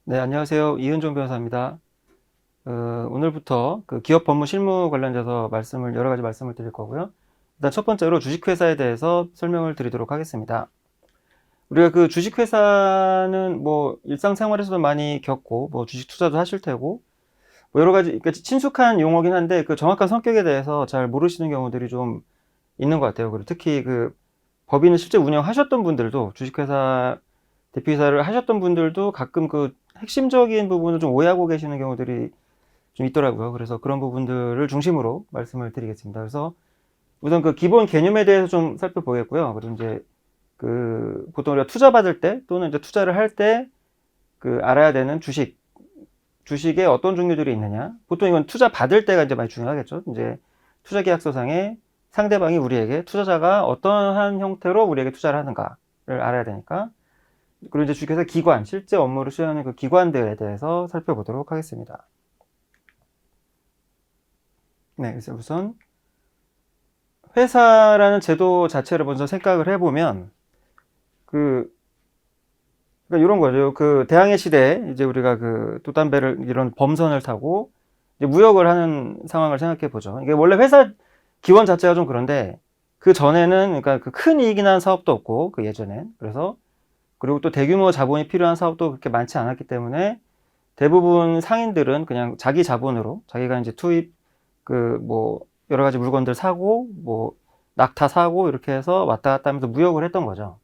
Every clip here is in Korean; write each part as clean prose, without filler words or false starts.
네, 안녕하세요. 이은종 변호사입니다. 오늘부터 그 기업 법무 실무 관련돼서 여러 가지 말씀을 드릴 거고요. 일단 첫 번째로 주식회사에 대해서 설명을 드리도록 하겠습니다. 우리가 그 주식회사는 뭐 일상생활에서도 많이 겪고, 뭐 주식 투자도 하실 테고, 뭐 여러 가지, 그러니까 친숙한 용어긴 한데 그 정확한 성격에 대해서 잘 모르시는 경우들이 좀 있는 것 같아요. 그리고 특히 그 법인을 실제 운영하셨던 분들도 주식회사 대표이사를 하셨던 분들도 가끔 그 핵심적인 부분을 좀 오해하고 계시는 경우들이 좀 있더라고요. 그래서 그런 부분들을 중심으로 말씀을 드리겠습니다. 그래서 우선 그 기본 개념에 대해서 좀 살펴보겠고요. 그리고 이제 그 보통 우리가 투자 받을 때 또는 이제 투자를 할 때 그 알아야 되는 주식에 어떤 종류들이 있느냐. 보통 이건 투자 받을 때가 이제 많이 중요하겠죠. 이제 투자 계약서상에 상대방이 우리에게 투자자가 어떠한 형태로 우리에게 투자를 하는가를 알아야 되니까. 그리고 이제 주식회사 기관, 실제 업무를 수행하는 그 기관들에 대해서 살펴보도록 하겠습니다. 네, 그래서 우선 회사라는 제도 자체를 먼저 생각을 해보면 그 그러니까 이런 거죠. 그 대항해 시대에 이제 우리가 그 돛담배를 이런 범선을 타고 이제 무역을 하는 상황을 생각해 보죠. 이게 원래 회사 기원 자체가 좀 그런데 그 전에는 그러니까 그 큰 이익이 난 사업도 없고 그 예전엔 그래서 그리고 또 대규모 자본이 필요한 사업도 그렇게 많지 않았기 때문에 대부분 상인들은 그냥 자기 자본으로 자기가 이제 투입 그 뭐 여러 가지 물건들 사고 뭐 낙타 사고 이렇게 해서 왔다 갔다 하면서 무역을 했던 거죠.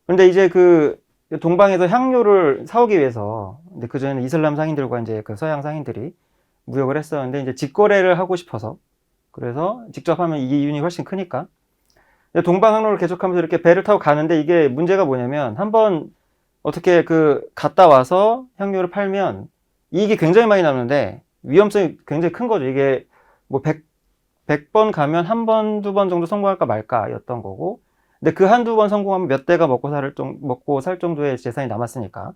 근데 이제 그 동방에서 향료를 사오기 위해서 근데 그전에는 이슬람 상인들과 이제 그 서양 상인들이 무역을 했었는데 이제 직거래를 하고 싶어서 그래서 직접 하면 이윤이 훨씬 크니까 동방 항로를 계속하면서 이렇게 배를 타고 가는데 이게 문제가 뭐냐면 한번 어떻게 그 갔다 와서 향료를 팔면 이익이 굉장히 많이 나는데 위험성이 굉장히 큰 거죠. 이게 뭐 100번 가면 한 번, 두 번 정도 성공할까 말까 였던 거고. 근데 그 한두 번 성공하면 몇 대가 먹고 살 정도의 재산이 남았으니까.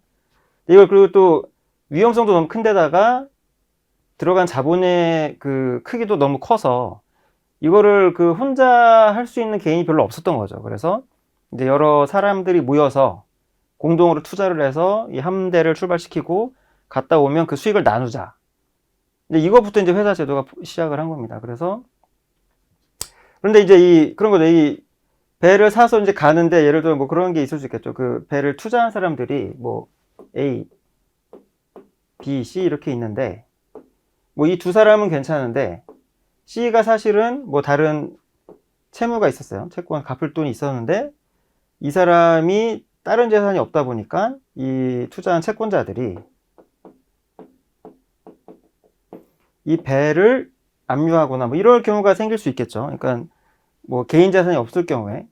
이걸 그리고 또 위험성도 너무 큰 데다가 들어간 자본의 그 크기도 너무 커서 이거를 그 혼자 할 수 있는 개인이 별로 없었던 거죠. 그래서 이제 여러 사람들이 모여서 공동으로 투자를 해서 이 함대를 출발시키고 갔다 오면 그 수익을 나누자. 근데 이거부터 이제 회사 제도가 시작을 한 겁니다. 그런데 이제 그런 거죠. 이 배를 사서 이제 가는데 예를 들어 뭐 그런 게 있을 수 있겠죠. 그 배를 투자한 사람들이 뭐 A, B, C 이렇게 있는데 뭐 이 두 사람은 괜찮은데 C가 사실은 뭐 다른 채무가 있었어요. 채권 갚을 돈이 있었는데 이 사람이 다른 재산이 없다 보니까 이 투자한 채권자들이 이 배를 압류하거나 뭐 이럴 경우가 생길 수 있겠죠. 그러니까 뭐 개인 자산이 없을 경우에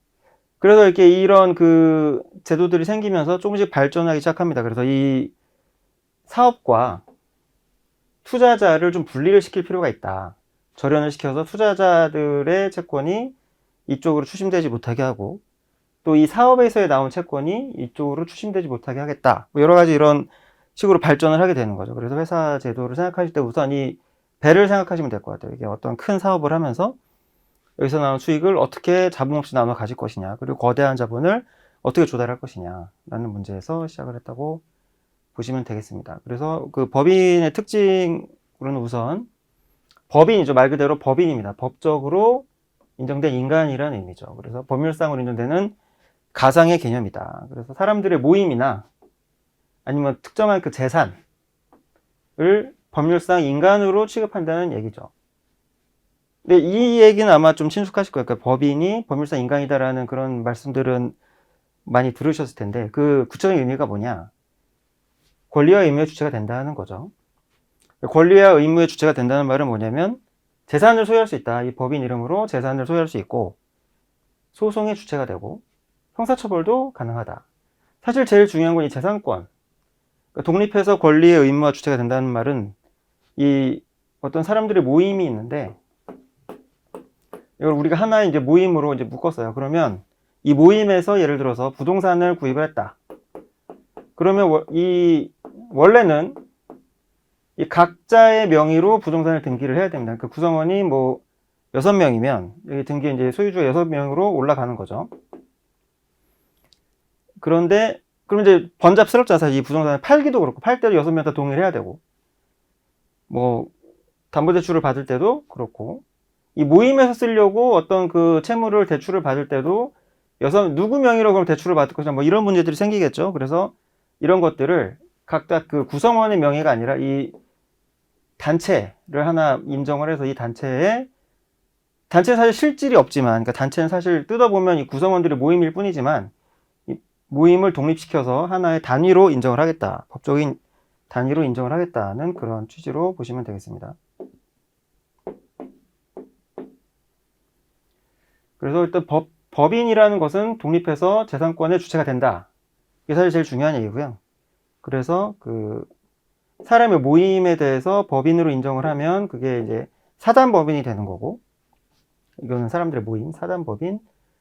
그래서 이렇게 이런 그 제도들이 생기면서 조금씩 발전하기 시작합니다. 그래서 이 사업과 투자자를 좀 분리를 시킬 필요가 있다. 절연을 시켜서 투자자들의 채권이 이쪽으로 추심되지 못하게 하고 또 이 사업에서 나온 채권이 이쪽으로 추심되지 못하게 하겠다. 뭐 여러 가지 이런 식으로 발전을 하게 되는 거죠. 그래서 회사 제도를 생각하실 때 우선 이 배를 생각하시면 될 것 같아요. 이게 어떤 큰 사업을 하면서 여기서 나온 수익을 어떻게 자본 없이 나눠 가질 것이냐, 그리고 거대한 자본을 어떻게 조달할 것이냐 라는 문제에서 시작을 했다고 보시면 되겠습니다. 그래서 그 법인의 특징으로는 우선 법인이죠. 말 그대로 법인입니다. 법적으로 인정된 인간이라는 의미죠. 그래서 법률상으로 인정되는 가상의 개념이다. 그래서 사람들의 모임이나 아니면 특정한 그 재산을 법률상 인간으로 취급한다는 얘기죠. 근데 이 얘기는 아마 좀 친숙하실 거예요. 그러니까 법인이 법률상 인간이다라는 그런 말씀들은 많이 들으셨을 텐데 그 구체적인 의미가 뭐냐? 권리와 의무의 주체가 된다는 거죠. 권리와 의무의 주체가 된다는 말은 뭐냐면 재산을 소유할 수 있다. 이 법인 이름으로 재산을 소유할 수 있고 소송의 주체가 되고 형사처벌도 가능하다. 사실 제일 중요한 건 이 재산권. 그러니까 독립해서 권리의 의무와 주체가 된다는 말은 이 어떤 사람들의 모임이 있는데 이걸 우리가 하나의 이제 모임으로 이제 묶었어요. 그러면 이 모임에서 예를 들어서 부동산을 구입을 했다. 그러면 원래는 이 각자의 명의로 부동산을 등기를 해야 됩니다. 그 구성원이 뭐 6명이면 여기 등기 이제 소유주가 6명으로 올라가는 거죠. 그런데 그럼 이제 번잡스럽잖아. 사실 이 부동산을 팔기도 그렇고, 팔 때도 6명 다 동의를 해야 되고, 뭐, 담보대출을 받을 때도 그렇고, 이 모임에서 쓰려고 어떤 그 채무를 대출을 받을 때도 누구 명의로 그럼 대출을 받을 것이냐, 뭐 이런 문제들이 생기겠죠. 그래서 이런 것들을 각각 그 구성원의 명의가 아니라 이 단체를 하나 인정을 해서 이 단체는 사실 실질이 없지만, 그러니까 단체는 사실 뜯어보면 이 구성원들의 모임일 뿐이지만, 이 모임을 독립시켜서 하나의 단위로 인정을 하겠다. 법적인 단위로 인정을 하겠다는 그런 취지로 보시면 되겠습니다. 그래서 일단 법인이라는 것은 독립해서 재산권의 주체가 된다. 이게 사실 제일 중요한 얘기고요. 그래서 그 사람의 모임에 대해서 법인으로 인정을 하면 그게 이제 사단법인이 되는 거고, 이거는 사람들의 모임, 사단법인,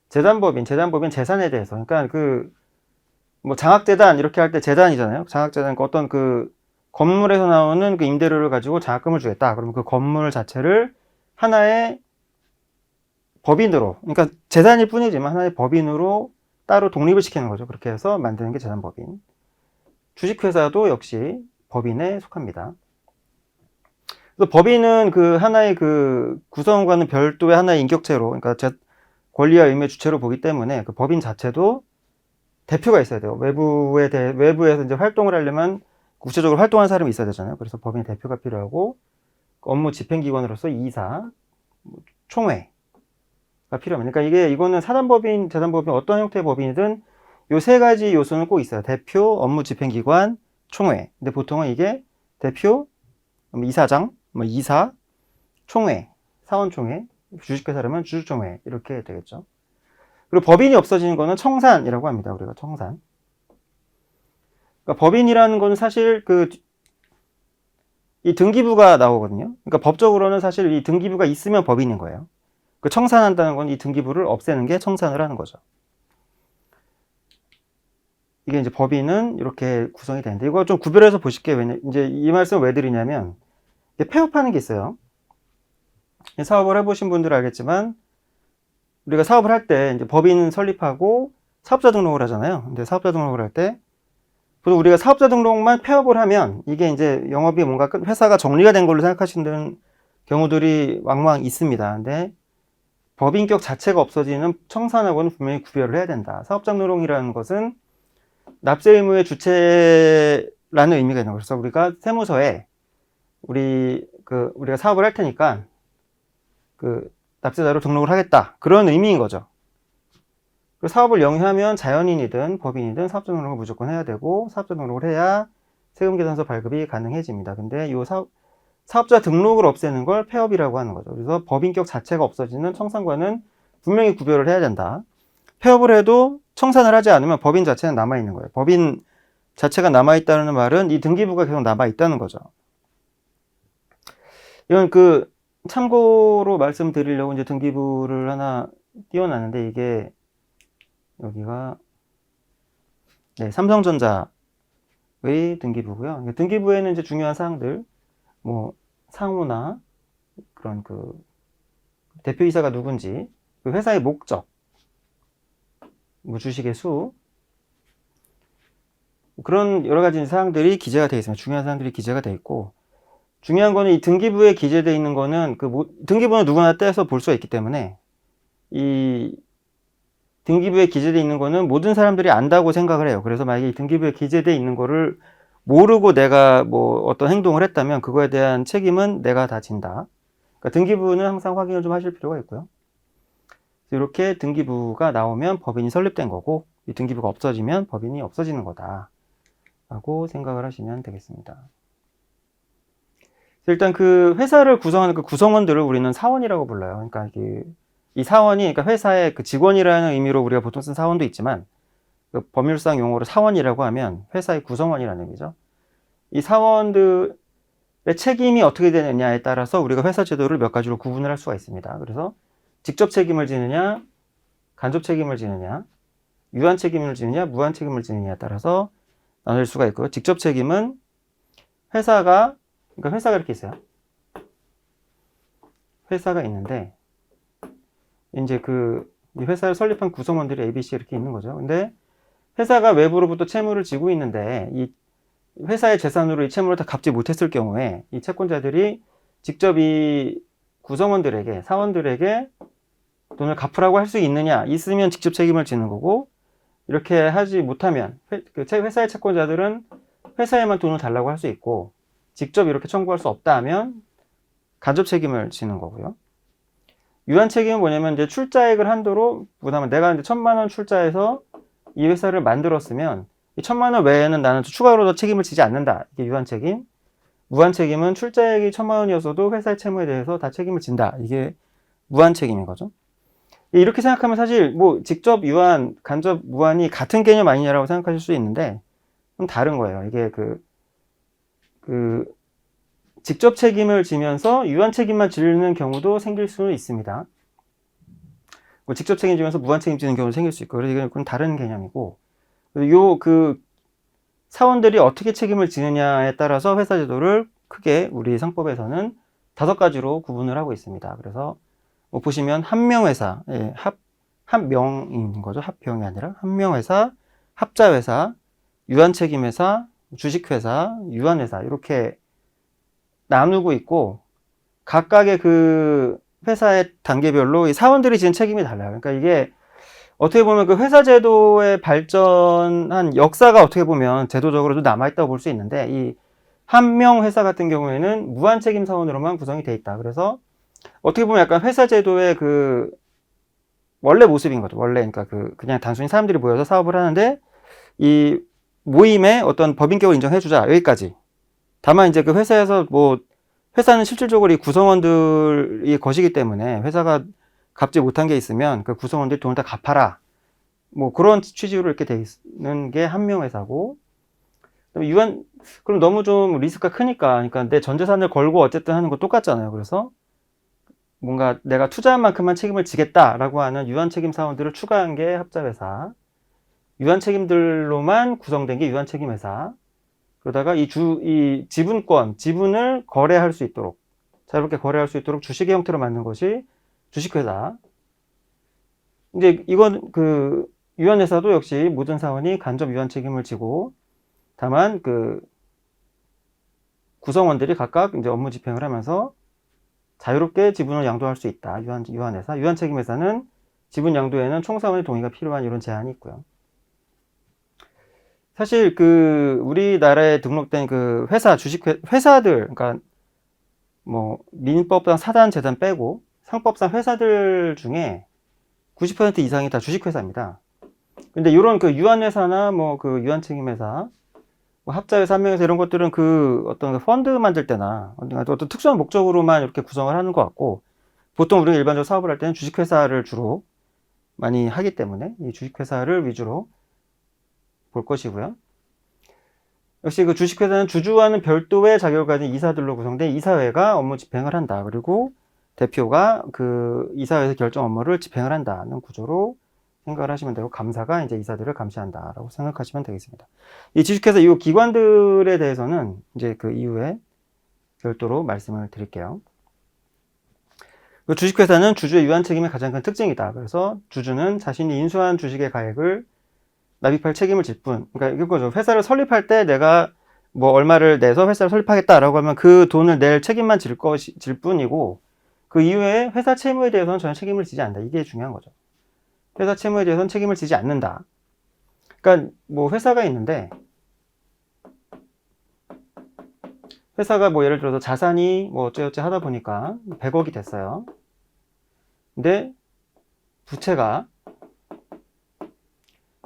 재단법인 재산에 대해서. 그러니까 그 뭐 장학재단 이렇게 할 때 재단이잖아요. 장학재단 어떤 그 건물에서 나오는 그 임대료를 가지고 장학금을 주겠다. 그러면 그 건물 자체를 하나의 법인으로, 그러니까 재산일 뿐이지만 하나의 법인으로 따로 독립을 시키는 거죠. 그렇게 해서 만드는 게 재단법인. 주식회사도 역시 법인에 속합니다. 그래서 법인은 그 하나의 그 구성원과는 별도의 하나의 인격체로, 그러니까 권리와 의무의 주체로 보기 때문에 그 법인 자체도 대표가 있어야 돼요. 외부에서 이제 활동을 하려면 구체적으로 활동하는 사람이 있어야 되잖아요. 그래서 법인 대표가 필요하고, 업무 집행기관으로서 이사, 총회가 필요합니다. 그러니까 이거는 사단법인, 재단법인 어떤 형태의 법인이든 요 세 가지 요소는 꼭 있어요. 대표, 업무 집행기관, 총회. 근데 보통은 이게 대표, 이사장, 이사, 총회, 사원총회, 주식회사라면 주주총회 이렇게 되겠죠. 그리고 법인이 없어지는 거는 청산이라고 합니다. 우리가 청산. 그러니까 법인이라는 거는 사실 이 등기부가 나오거든요. 그러니까 법적으로는 사실 이 등기부가 있으면 법인인 거예요. 그 청산한다는 건 이 등기부를 없애는 게 청산을 하는 거죠. 이게 이제 법인은 이렇게 구성이 되는데, 이거 좀 구별해서 보실게요. 이제 이 말씀을 왜 드리냐면, 폐업하는 게 있어요. 사업을 해보신 분들은 알겠지만, 우리가 사업을 할 때 이제 법인 설립하고 사업자 등록을 하잖아요. 근데 사업자 등록을 할 때, 보통 우리가 사업자 등록만 폐업을 하면 이게 이제 영업이 뭔가 회사가 정리가 된 걸로 생각하시는 경우들이 왕왕 있습니다. 근데 법인격 자체가 없어지는 청산하고는 분명히 구별을 해야 된다. 사업자 등록이라는 것은 납세 의무의 주체라는 의미가 있는 거죠. 그래서 우리가 세무서에 우리가 사업을 할 테니까 그 납세자로 등록을 하겠다. 그런 의미인 거죠. 사업을 영위하면 자연인이든 법인이든 사업자 등록을 무조건 해야 되고, 사업자 등록을 해야 세금계산서 발급이 가능해집니다. 근데 이 사업자 등록을 없애는 걸 폐업이라고 하는 거죠. 그래서 법인격 자체가 없어지는 청산과는 분명히 구별을 해야 된다. 폐업을 해도 청산을 하지 않으면 법인 자체는 남아있는 거예요. 법인 자체가 남아있다는 말은 이 등기부가 계속 남아있다는 거죠. 이건 참고로 말씀드리려고 이제 등기부를 하나 띄워놨는데, 이게 여기가 삼성전자의 등기부고요. 등기부에는 이제 중요한 사항들, 뭐 상호나 그런 대표이사가 누군지, 회사의 목적, 주식의 수, 그런 여러 가지 사항들이 기재가 되어 있습니다. 중요한 사항들이 기재가 되어 있고, 중요한 거는 이 등기부에 기재되어 있는 거는 등기부는 누구나 떼서 볼 수가 있기 때문에, 이 등기부에 기재되어 있는 거는 모든 사람들이 안다고 생각을 해요. 그래서 만약에 이 등기부에 기재되어 있는 거를 모르고 내가 뭐 어떤 행동을 했다면 그거에 대한 책임은 내가 다 진다. 그러니까 등기부는 항상 확인을 좀 하실 필요가 있고요. 이렇게 등기부가 나오면 법인이 설립된 거고, 이 등기부가 없어지면 법인이 없어지는 거다 라고 생각을 하시면 되겠습니다. 일단 회사를 구성하는 구성원들을 우리는 사원이라고 불러요. 그러니까 이 사원이, 그러니까 회사의 직원이라는 의미로 우리가 보통 쓴 사원도 있지만, 법률상 용어로 사원이라고 하면 회사의 구성원이라는 의미죠. 이 사원들의 책임이 어떻게 되느냐에 따라서 우리가 회사 제도를 몇 가지로 구분을 할 수가 있습니다. 그래서 직접 책임을 지느냐, 간접 책임을 지느냐, 유한 책임을 지느냐, 무한 책임을 지느냐에 따라서 나눌 수가 있고요. 직접 책임은 회사가 이렇게 있어요. 회사가 있는데, 이제 이 회사를 설립한 구성원들이 ABC 이렇게 있는 거죠. 근데 회사가 외부로부터 채무를 지고 있는데 이 회사의 재산으로 이 채무를 다 갚지 못했을 경우에 이 채권자들이 직접 이 구성원들에게, 사원들에게 돈을 갚으라고 할 수 있느냐? 있으면 직접 책임을 지는 거고, 이렇게 하지 못하면 회사의 채권자들은 회사에만 돈을 달라고 할 수 있고, 직접 이렇게 청구할 수 없다 하면 간접 책임을 지는 거고요. 유한 책임은 뭐냐면 이제 출자액을 한도로 부담하면, 내가 이제 1,000만 원 출자해서 이 회사를 만들었으면 이 1,000만 원 외에는 나는 추가로 더 책임을 지지 않는다. 이게 유한 책임. 무한 책임은 출자액이 1,000만 원이었어도 회사의 채무에 대해서 다 책임을 진다. 이게 무한 책임인 거죠. 이렇게 생각하면 사실 뭐 직접 유한, 간접 무한이 같은 개념 아니냐라고 생각하실 수 있는데 좀 다른 거예요. 이게 직접 책임을 지면서 유한 책임만 지는 경우도 생길 수는 있습니다. 뭐 직접 책임지면서 무한 책임지는 경우도 생길 수 있고, 그래서 이건 다른 개념이고, 사원들이 어떻게 책임을 지느냐에 따라서 회사 제도를 크게 우리 상법에서는 5가지로 구분을 하고 있습니다. 그래서 뭐 보시면 합명회사, 예, 합명인 거죠. 합병이 아니라 합명회사, 합자회사, 유한책임회사, 주식회사, 유한회사 이렇게 나누고 있고, 각각의 그 회사의 단계별로 이 사원들이 지는 책임이 달라요. 그러니까 이게 어떻게 보면 그 회사 제도의 발전한 역사가 어떻게 보면 제도적으로도 남아있다고 볼 수 있는데, 이 한명 회사 같은 경우에는 무한 책임 사원으로만 구성이 돼 있다. 그래서 어떻게 보면 약간 회사 제도의 그 원래 모습인 거죠. 원래 그러니까 그냥 단순히 사람들이 모여서 사업을 하는데 이 모임에 어떤 법인격을 인정해주자, 여기까지. 다만 이제 그 회사에서 회사는 실질적으로 이 구성원들이 것이기 때문에 회사가 갚지 못한 게 있으면 그 구성원들이 돈을 다 갚아라. 뭐 그런 취지로 이렇게 돼 있는 게 한명회사고, 그럼 너무 좀 리스크가 크니까, 그러니까 내 전 재산을 걸고 어쨌든 하는 거 똑같잖아요. 그래서 뭔가 내가 투자한 만큼만 책임을 지겠다라고 하는 유한 책임 사원들을 추가한 게 합자회사, 유한 책임들로만 구성된 게 유한 책임 회사, 그러다가 이 지분을 거래할 수 있도록, 자유롭게 거래할 수 있도록 주식의 형태로 만든 것이 주식회사. 이제 이건 유한회사도 역시 모든 사원이 간접 유한 책임을 지고, 다만 구성원들이 각각 이제 업무 집행을 하면서 자유롭게 지분을 양도할 수 있다. 유한회사. 유한책임회사는 지분 양도에는 총사원의 동의가 필요한 이런 제한이 있고요. 사실 우리나라에 등록된 회사들, 그러니까 뭐 민법상 사단, 재단 빼고 상법상 회사들 중에 90% 이상이 다 주식회사입니다. 근데 이런 유한회사나 유한책임회사, 합자회사, 한명회사 이런 것들은 어떤 펀드 만들 때나 어떤 특수한 목적으로만 이렇게 구성을 하는 것 같고, 보통 우리가 일반적으로 사업을 할 때는 주식회사를 주로 많이 하기 때문에 이 주식회사를 위주로 볼 것이고요. 역시 주식회사는 주주와는 별도의 자격을 가진 이사들로 구성된 이사회가 업무 집행을 한다. 그리고 대표가 이사회에서 결정 업무를 집행을 한다는 구조로 생각을 하시면 되고, 감사가 이제 이사들을 감시한다라고 생각하시면 되겠습니다. 이 주식회사 이 기관들에 대해서는 이제 이후에 별도로 말씀을 드릴게요. 주식회사는 주주의 유한 책임의 가장 큰 특징이다. 그래서 주주는 자신이 인수한 주식의 가액을 납입할 책임을 질 뿐. 그러니까 이거죠. 회사를 설립할 때 내가 뭐 얼마를 내서 회사를 설립하겠다라고 하면 그 돈을 낼 책임만 질 뿐이고, 그 이후에 회사 채무에 대해서는 전혀 책임을 지지 않는다. 이게 중요한 거죠. 회사 채무에 대해서는 책임을 지지 않는다. 그러니까 뭐 회사가 있는데, 회사가 뭐 예를 들어서 자산이 뭐 어쩌고저쩌고 하다 보니까 100억이 됐어요. 근데 부채가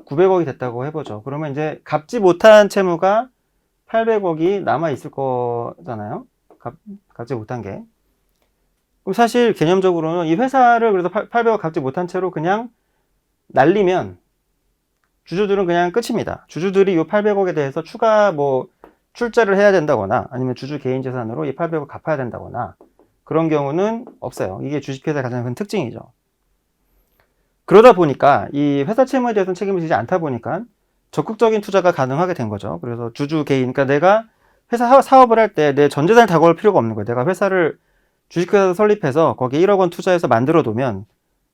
900억이 됐다고 해보죠. 그러면 이제 갚지 못한 채무가 800억이 남아 있을 거잖아요. 갚지 못한 게. 그럼 사실 개념적으로는 이 회사를 그래서 800억 갚지 못한 채로 그냥 날리면 주주들은 그냥 끝입니다. 주주들이 이 800억에 대해서 추가 출자를 해야 된다거나 아니면 주주 개인 재산으로 이 800억 갚아야 된다거나 그런 경우는 없어요. 이게 주식회사의 가장 큰 특징이죠. 그러다 보니까 이 회사 채무에 대해서는 책임을 지지 않다 보니까 적극적인 투자가 가능하게 된 거죠. 그래서 주주 개인, 그러니까 내가 회사 사업을 할 때 내 전 재산을 다 걸 필요가 없는 거예요. 내가 회사를 주식회사 설립해서 거기에 1억 원 투자해서 만들어 두면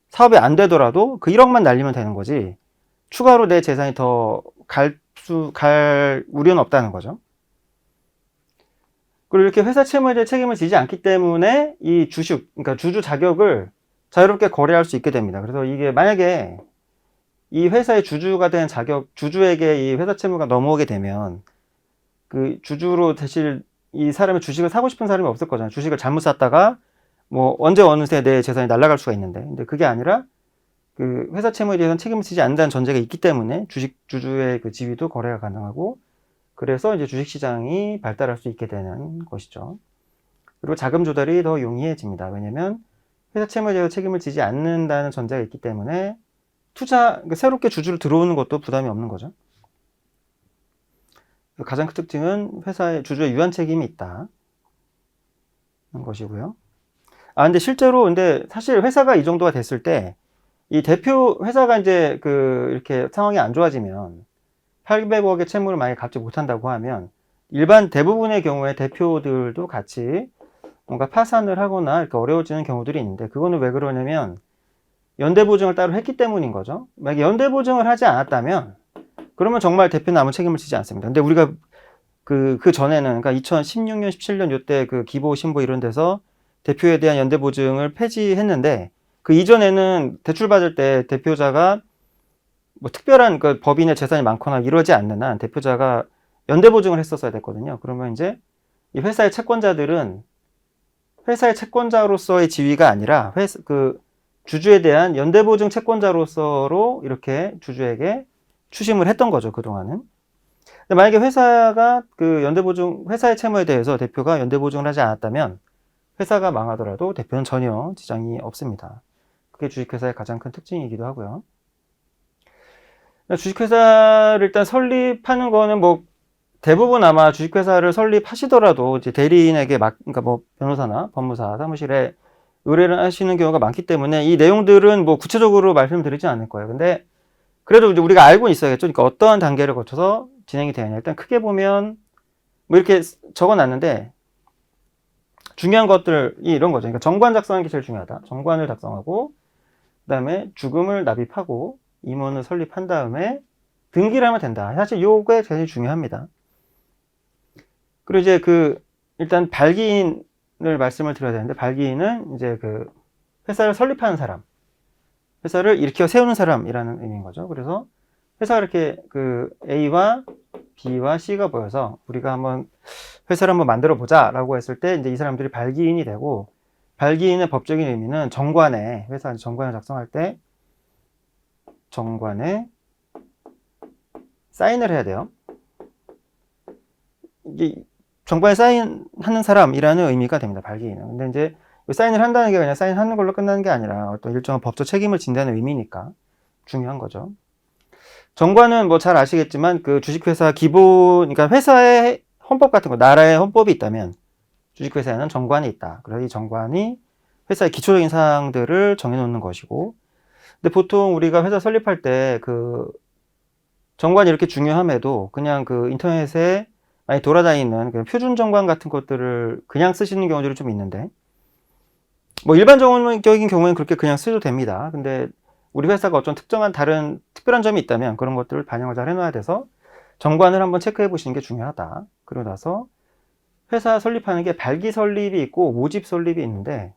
사업이 안 되더라도 그 1억만 날리면 되는 거지, 추가로 내 재산이 더 갈 우려는 없다는 거죠. 그리고 이렇게 회사 채무에 대해 책임을 지지 않기 때문에 이 그러니까 주주 자격을 자유롭게 거래할 수 있게 됩니다. 그래서 이게 만약에 이 회사의 주주가 된 주주에게 이 회사 채무가 넘어오게 되면 그 주주로 대실 이 사람의 주식을 사고 싶은 사람이 없을 거잖아요. 주식을 잘못 샀다가 뭐 언제 어느새 내 재산이 날아갈 수가 있는데. 근데 그게 아니라 그 회사 채무에 대해서는 책임을 지지 않는다는 전제가 있기 때문에 주주의 그 지위도 거래가 가능하고, 그래서 이제 주식시장이 발달할 수 있게 되는 것이죠. 그리고 자금 조달이 더 용이해집니다. 왜냐면 회사 채무에 대해서 책임을 지지 않는다는 전제가 있기 때문에 그러니까 새롭게 주주로 들어오는 것도 부담이 없는 거죠. 가장 큰 특징은 주주의 유한 책임이 있다는 것이고요. 근데 실제로 사실 회사가 이 정도가 됐을 때 이 회사가 이제 이렇게 상황이 안 좋아지면 800억의 채무를 만약에 갚지 못한다고 하면 일반 대부분의 경우에 대표들도 같이 뭔가 파산을 하거나 이렇게 어려워지는 경우들이 있는데, 그거는 왜 그러냐면 연대보증을 따로 했기 때문인 거죠. 만약에 연대보증을 하지 않았다면 그러면 정말 대표는 아무 책임을 지지 않습니다. 근데 우리가 그 전에는, 그러니까 2016년, 17년 요때 그 기보, 신보 이런 데서 대표에 대한 연대보증을 폐지했는데, 그 이전에는 대출받을 때 대표자가 뭐 특별한 그 법인의 재산이 많거나 이러지 않는 한 대표자가 연대보증을 했었어야 됐거든요. 그러면 이제 이 회사의 채권자들은 회사의 채권자로서의 지위가 아니라 주주에 대한 연대보증 채권자로서로 이렇게 주주에게 추심을 했던 거죠, 그동안은. 근데 만약에 회사가 회사의 채무에 대해서 대표가 연대보증을 하지 않았다면 회사가 망하더라도 대표는 전혀 지장이 없습니다. 그게 주식회사의 가장 큰 특징이기도 하고요. 주식회사를 일단 설립하는 거는 뭐 대부분 아마 주식회사를 설립하시더라도 이제 대리인에게 그러니까 뭐 변호사나 법무사 사무실에 의뢰를 하시는 경우가 많기 때문에 이 내용들은 뭐 구체적으로 말씀드리지 않을 거예요. 근데 그래도 이제 우리가 알고 있어야겠죠. 그러니까 어떠한 단계를 거쳐서 진행이 되느냐. 일단 크게 보면 뭐 이렇게 적어놨는데 중요한 것들이 이런 거죠. 그러니까 정관 작성하는 게 제일 중요하다. 정관을 작성하고 그다음에 주금을 납입하고 임원을 설립한 다음에 등기를 하면 된다. 사실 요게 제일 중요합니다. 그리고 이제 일단 발기인을 말씀을 드려야 되는데, 발기인은 이제 회사를 설립하는 사람, 회사를 일으켜 세우는 사람이라는 의미인 거죠. 그래서 회사가 이렇게 A와 B와 C가 모여서 우리가 회사를 한번 만들어 보자라고 했을 때 이제 이 사람들이 발기인이 되고, 발기인의 법적인 의미는 회사 정관에 작성할 때 정관에 사인을 해야 돼요. 이게 정관에 사인하는 사람이라는 의미가 됩니다, 발기인은. 근데 이제 사인을 한다는 게 그냥 사인하는 걸로 끝나는 게 아니라 어떤 일정한 법적 책임을 진다는 의미니까 중요한 거죠. 정관은 뭐 잘 아시겠지만 주식회사 그러니까 회사의 헌법 같은 거, 나라의 헌법이 있다면 주식회사에는 정관이 있다. 그래서 이 정관이 회사의 기초적인 사항들을 정해놓는 것이고, 근데 보통 우리가 회사 설립할 때 정관이 이렇게 중요함에도 그냥 인터넷에 많이 돌아다니는 표준 정관 같은 것들을 그냥 쓰시는 경우들이 좀 있는데, 뭐 일반적인 경우에는 그렇게 그냥 쓰셔도 됩니다. 근데 우리 회사가 어떤 다른 특별한 점이 있다면 그런 것들을 반영을 잘 해놔야 돼서 정관을 한번 체크해 보시는 게 중요하다. 그러고 나서 회사 설립하는 게 발기 설립이 있고 모집 설립이 있는데,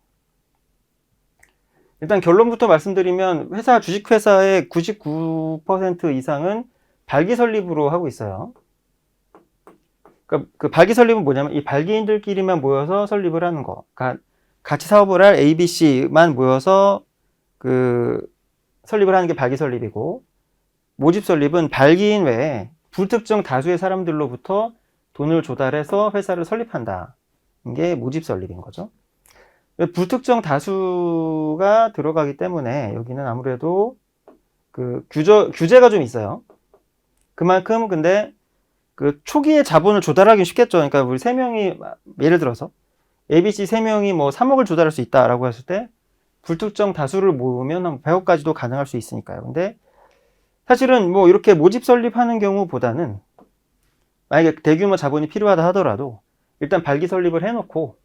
일단 결론부터 말씀드리면 주식회사의 99% 이상은 발기 설립으로 하고 있어요. 그러니까 발기 설립은 뭐냐면 이 발기인들끼리만 모여서 설립을 하는 거. 그러니까 같이 사업을 할 A, B, C만 모여서 설립을 하는 게 발기 설립이고, 모집 설립은 발기인 외에 불특정 다수의 사람들로부터 돈을 조달해서 회사를 설립한다. 이게 모집 설립인 거죠. 불특정 다수가 들어가기 때문에 여기는 아무래도 규제가 좀 있어요. 그만큼 근데 초기에 자본을 조달하기 쉽겠죠. 그러니까 우리 3명이 예를 들어서 ABC 3명이 뭐 3억을 조달할 수 있다라고 했을 때 불특정 다수를 모으면 한 100억까지도 가능할 수 있으니까요. 근데 사실은 뭐 이렇게 모집 설립하는 경우보다는 만약에 대규모 자본이 필요하다 하더라도 일단 발기 설립을 해놓고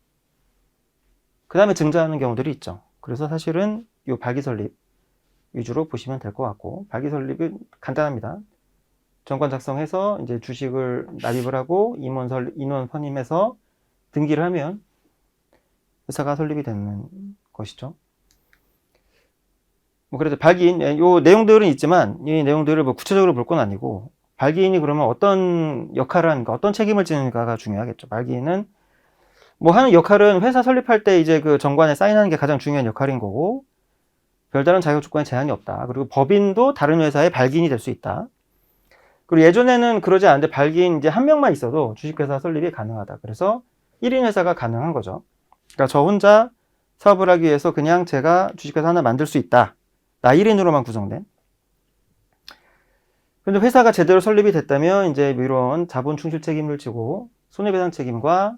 그 다음에 증자하는 경우들이 있죠. 그래서 사실은 이 발기 설립, 위주로 보시면 될 것 같고, 발기 설립은 간단합니다. 정관 작성해서 이제 주식을 납입을 하고 인원 선임해서 등기를 하면 회사가 설립이 되는 것이죠. 뭐 그래서 발기인 요 내용들은 있지만 이 내용들을 뭐 구체적으로 볼 건 아니고, 발기인이 그러면 어떤 역할을 하는가, 어떤 책임을 지는가가 중요하겠죠. 발기인은 뭐 하는 역할은 회사 설립할 때 이제 그 정관에 사인하는 게 가장 중요한 역할인 거고, 별다른 자격 조건에 제한이 없다. 그리고 법인도 다른 회사의 발기인이 될 수 있다. 그리고 예전에는 그러지 않은데 발기인 이제 한 명만 있어도 주식회사 설립이 가능하다. 그래서 1인 회사가 가능한 거죠. 그러니까 저 혼자 사업을 하기 위해서 그냥 제가 주식회사 하나 만들 수 있다. 나 1인으로만 구성된. 근데 회사가 제대로 설립이 됐다면 이제 이런 자본 충실 책임을 지고 손해배상 책임과,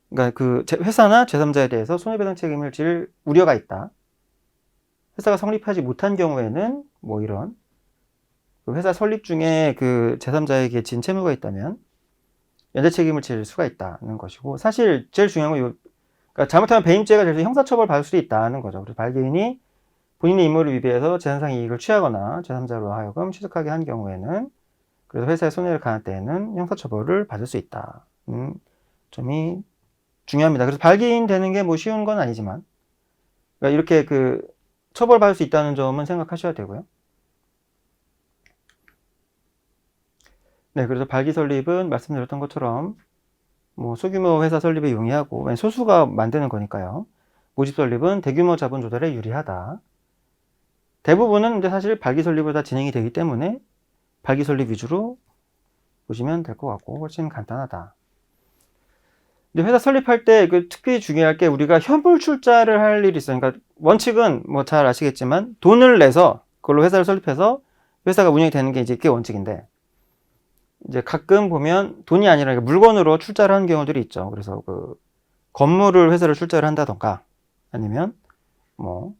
그러니까 그 회사나 제3자에 대해서 손해배상 책임을 질 우려가 있다. 회사가 성립하지 못한 경우에는 뭐 이런 그 회사 설립 중에 그 제3자에게 진 채무가 있다면 연대 책임을 질 수가 있다는 것이고, 사실 제일 중요한 건 그러니까 잘못하면 배임죄가 돼서 형사처벌 받을 수도 있다는 거죠. 그래서 발기인이 본인의 임무를 위배해서 재산상 이익을 취하거나 제3자로 하여금 취득하게 한 경우에는, 그래서 회사에 손해를 가할 때에는 형사처벌을 받을 수 있다는 점이 중요합니다. 그래서 발기인 되는 게 뭐 쉬운 건 아니지만, 그러니까 이렇게 그 처벌받을 수 있다는 점은 생각하셔야 되고요. 네, 그래서 발기 설립은 말씀드렸던 것처럼 뭐 소규모 회사 설립에 용이하고 소수가 만드는 거니까요. 모집 설립은 대규모 자본 조달에 유리하다. 대부분은 근데 사실 발기 설립으로 다 진행이 되기 때문에 발기 설립 위주로 보시면 될 것 같고 훨씬 간단하다. 근데 회사 설립할 때 그 특히 중요할 게, 우리가 현물 출자를 할 일이 있어요. 그러니까 원칙은 뭐 잘 아시겠지만 돈을 내서 그걸로 회사를 설립해서 회사가 운영이 되는 게 이제 그게 원칙인데, 이제 가끔 보면 돈이 아니라 물건으로 출자를 하는 경우들이 있죠. 그래서 그 건물을 회사를 출자를 한다던가, 아니면 뭐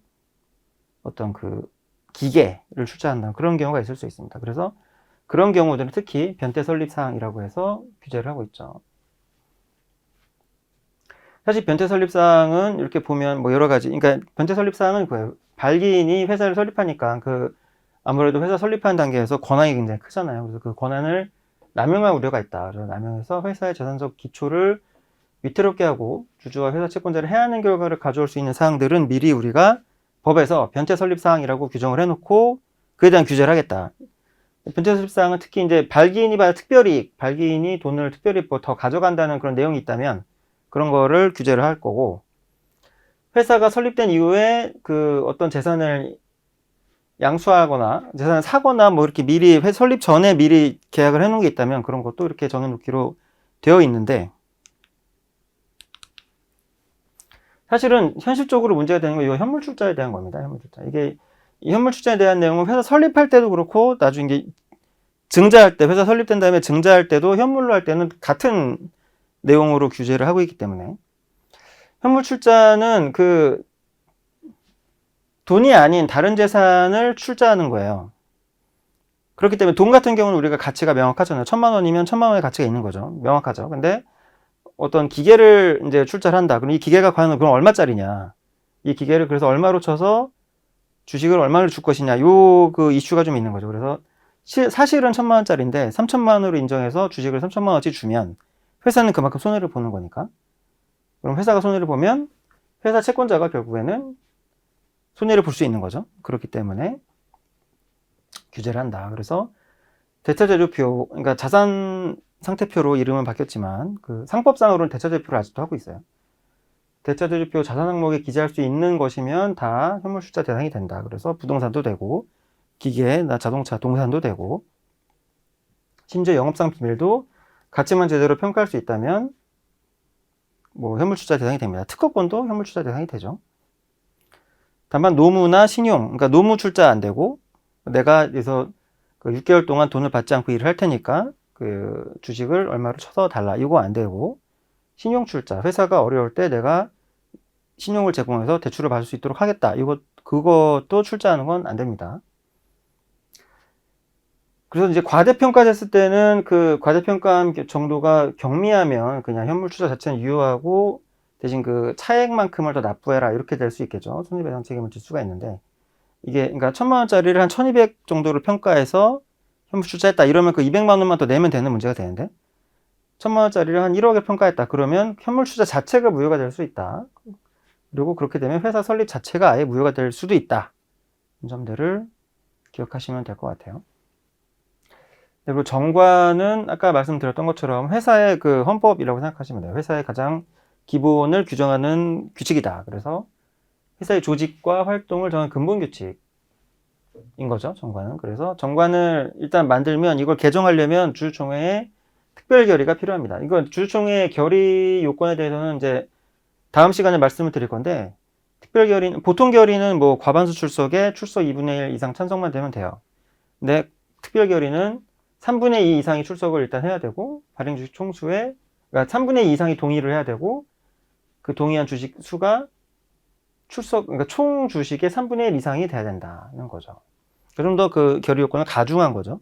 어떤 그 기계를 출자한다, 그런 경우가 있을 수 있습니다. 그래서 그런 경우들은 특히 변태 설립 사항이라고 해서 규제를 하고 있죠. 사실 변태 설립 사항은 이렇게 보면 뭐 여러 가지, 그러니까 변태 설립 사항은 그 발기인이 회사를 설립하니까 그 아무래도 회사 설립하는 단계에서 권한이 굉장히 크잖아요. 그래서 그 권한을 남용할 우려가 있다. 그래서 남용해서 회사의 재산적 기초를 위태롭게 하고 주주와 회사 채권자를 해하는 결과를 가져올 수 있는 사항들은 미리 우리가 법에서 변태 설립 사항이라고 규정을 해놓고 그에 대한 규제를 하겠다. 변태 설립 사항은 특히 이제 발기인이 받을 특별이익, 발기인이 돈을 특별히 뭐 더 가져간다는 그런 내용이 있다면 그런 거를 규제를 할 거고, 회사가 설립된 이후에 그 어떤 재산을 양수하거나 재산을 사거나 뭐 이렇게 미리 설립 전에 미리 계약을 해놓은 게 있다면 그런 것도 이렇게 정해놓기로 되어 있는데, 사실은 현실적으로 문제가 되는 건 이거 현물 출자에 대한 겁니다. 현물 출자. 이게 이 현물 출자에 대한 내용은 회사 설립할 때도 그렇고 나중에 이제 증자할 때, 회사 설립된 다음에 증자할 때도 현물로 할 때는 같은 내용으로 규제를 하고 있기 때문에, 현물 출자는 그 돈이 아닌 다른 재산을 출자하는 거예요. 그렇기 때문에 돈 같은 경우는 우리가 가치가 명확하잖아요. 1,000만 원이면 1,000만 원의 가치가 있는 거죠. 명확하죠. 근데 어떤 기계를 이제 출자를 한다. 그럼 이 기계가 과연 그럼 얼마짜리냐? 이 기계를 그래서 얼마로 쳐서 주식을 얼마를 줄 것이냐? 요 그 이슈가 좀 있는 거죠. 그래서 사실은 1,000만 원짜리인데 3,000만 원으로 인정해서 주식을 3,000만 원어치 주면 회사는 그만큼 손해를 보는 거니까. 그럼 회사가 손해를 보면 회사 채권자가 결국에는 손해를 볼 수 있는 거죠. 그렇기 때문에 규제를 한다. 그래서 대차제조표, 그러니까 자산 상태표로 이름은 바뀌었지만 그 상법상으로는 대차제표를 아직도 하고 있어요. 대차제조표 자산 항목에 기재할 수 있는 것이면 다 현물 출자 대상이 된다. 그래서 부동산도 되고 기계나 자동차, 동산도 되고, 심지어 영업상 비밀도 가치만 제대로 평가할 수 있다면 뭐 현물 출자 대상이 됩니다. 특허권도 현물 출자 대상이 되죠. 다만 노무나 신용, 그러니까 노무 출자 안 되고, 내가 그래서 그 6개월 동안 돈을 받지 않고 일을 할 테니까 그 주식을 얼마로 쳐서 달라, 이거 안 되고, 신용 출자, 회사가 어려울 때 내가 신용을 제공해서 대출을 받을 수 있도록 하겠다, 그것도 출자하는 건 안 됩니다. 그래서 이제 과대평가됐을 때는 그 과대평가 정도가 경미하면 그냥 현물 출자 자체는 유효하고 대신 그 차액만큼을 더 납부해라, 이렇게 될 수 있겠죠. 손해배상 책임을 질 수가 있는데, 이게 그러니까 1,000만 원짜리를 한 1,200 정도로 평가해서 현물출자했다 이러면 그 200만 원만 더 내면 되는 문제가 되는데 1,000만 원짜리를 한 1억에 평가했다 그러면 현물출자 자체가 무효가 될 수 있다. 그리고 그렇게 되면 회사 설립 자체가 아예 무효가 될 수도 있다. 이 점들을 기억하시면 될 것 같아요. 그리고 정관은 아까 말씀드렸던 것처럼 회사의 그 헌법이라고 생각하시면 돼요. 회사의 가장 기본을 규정하는 규칙이다. 그래서 회사의 조직과 활동을 정한 근본 규칙인 거죠, 정관은. 그래서 정관을 일단 만들면 이걸 개정하려면 주주총회의 특별 결의가 필요합니다. 이건 주주총회 결의 요건에 대해서는 이제 다음 시간에 말씀을 드릴 건데, 특별 결의는, 보통 결의는 뭐 과반수 출석에 출석 2분의 1 이상 찬성만 되면 돼요. 근데 특별 결의는 3분의 2 이상이 출석을 일단 해야 되고, 발행 주식 총수의, 그러니까 3분의 2 이상이 동의를 해야 되고, 그 동의한 주식 수가 그러니까 총 주식의 3분의 1 이상이 돼야 된다는 거죠. 좀 더 그 결의 요건을 가중한 거죠.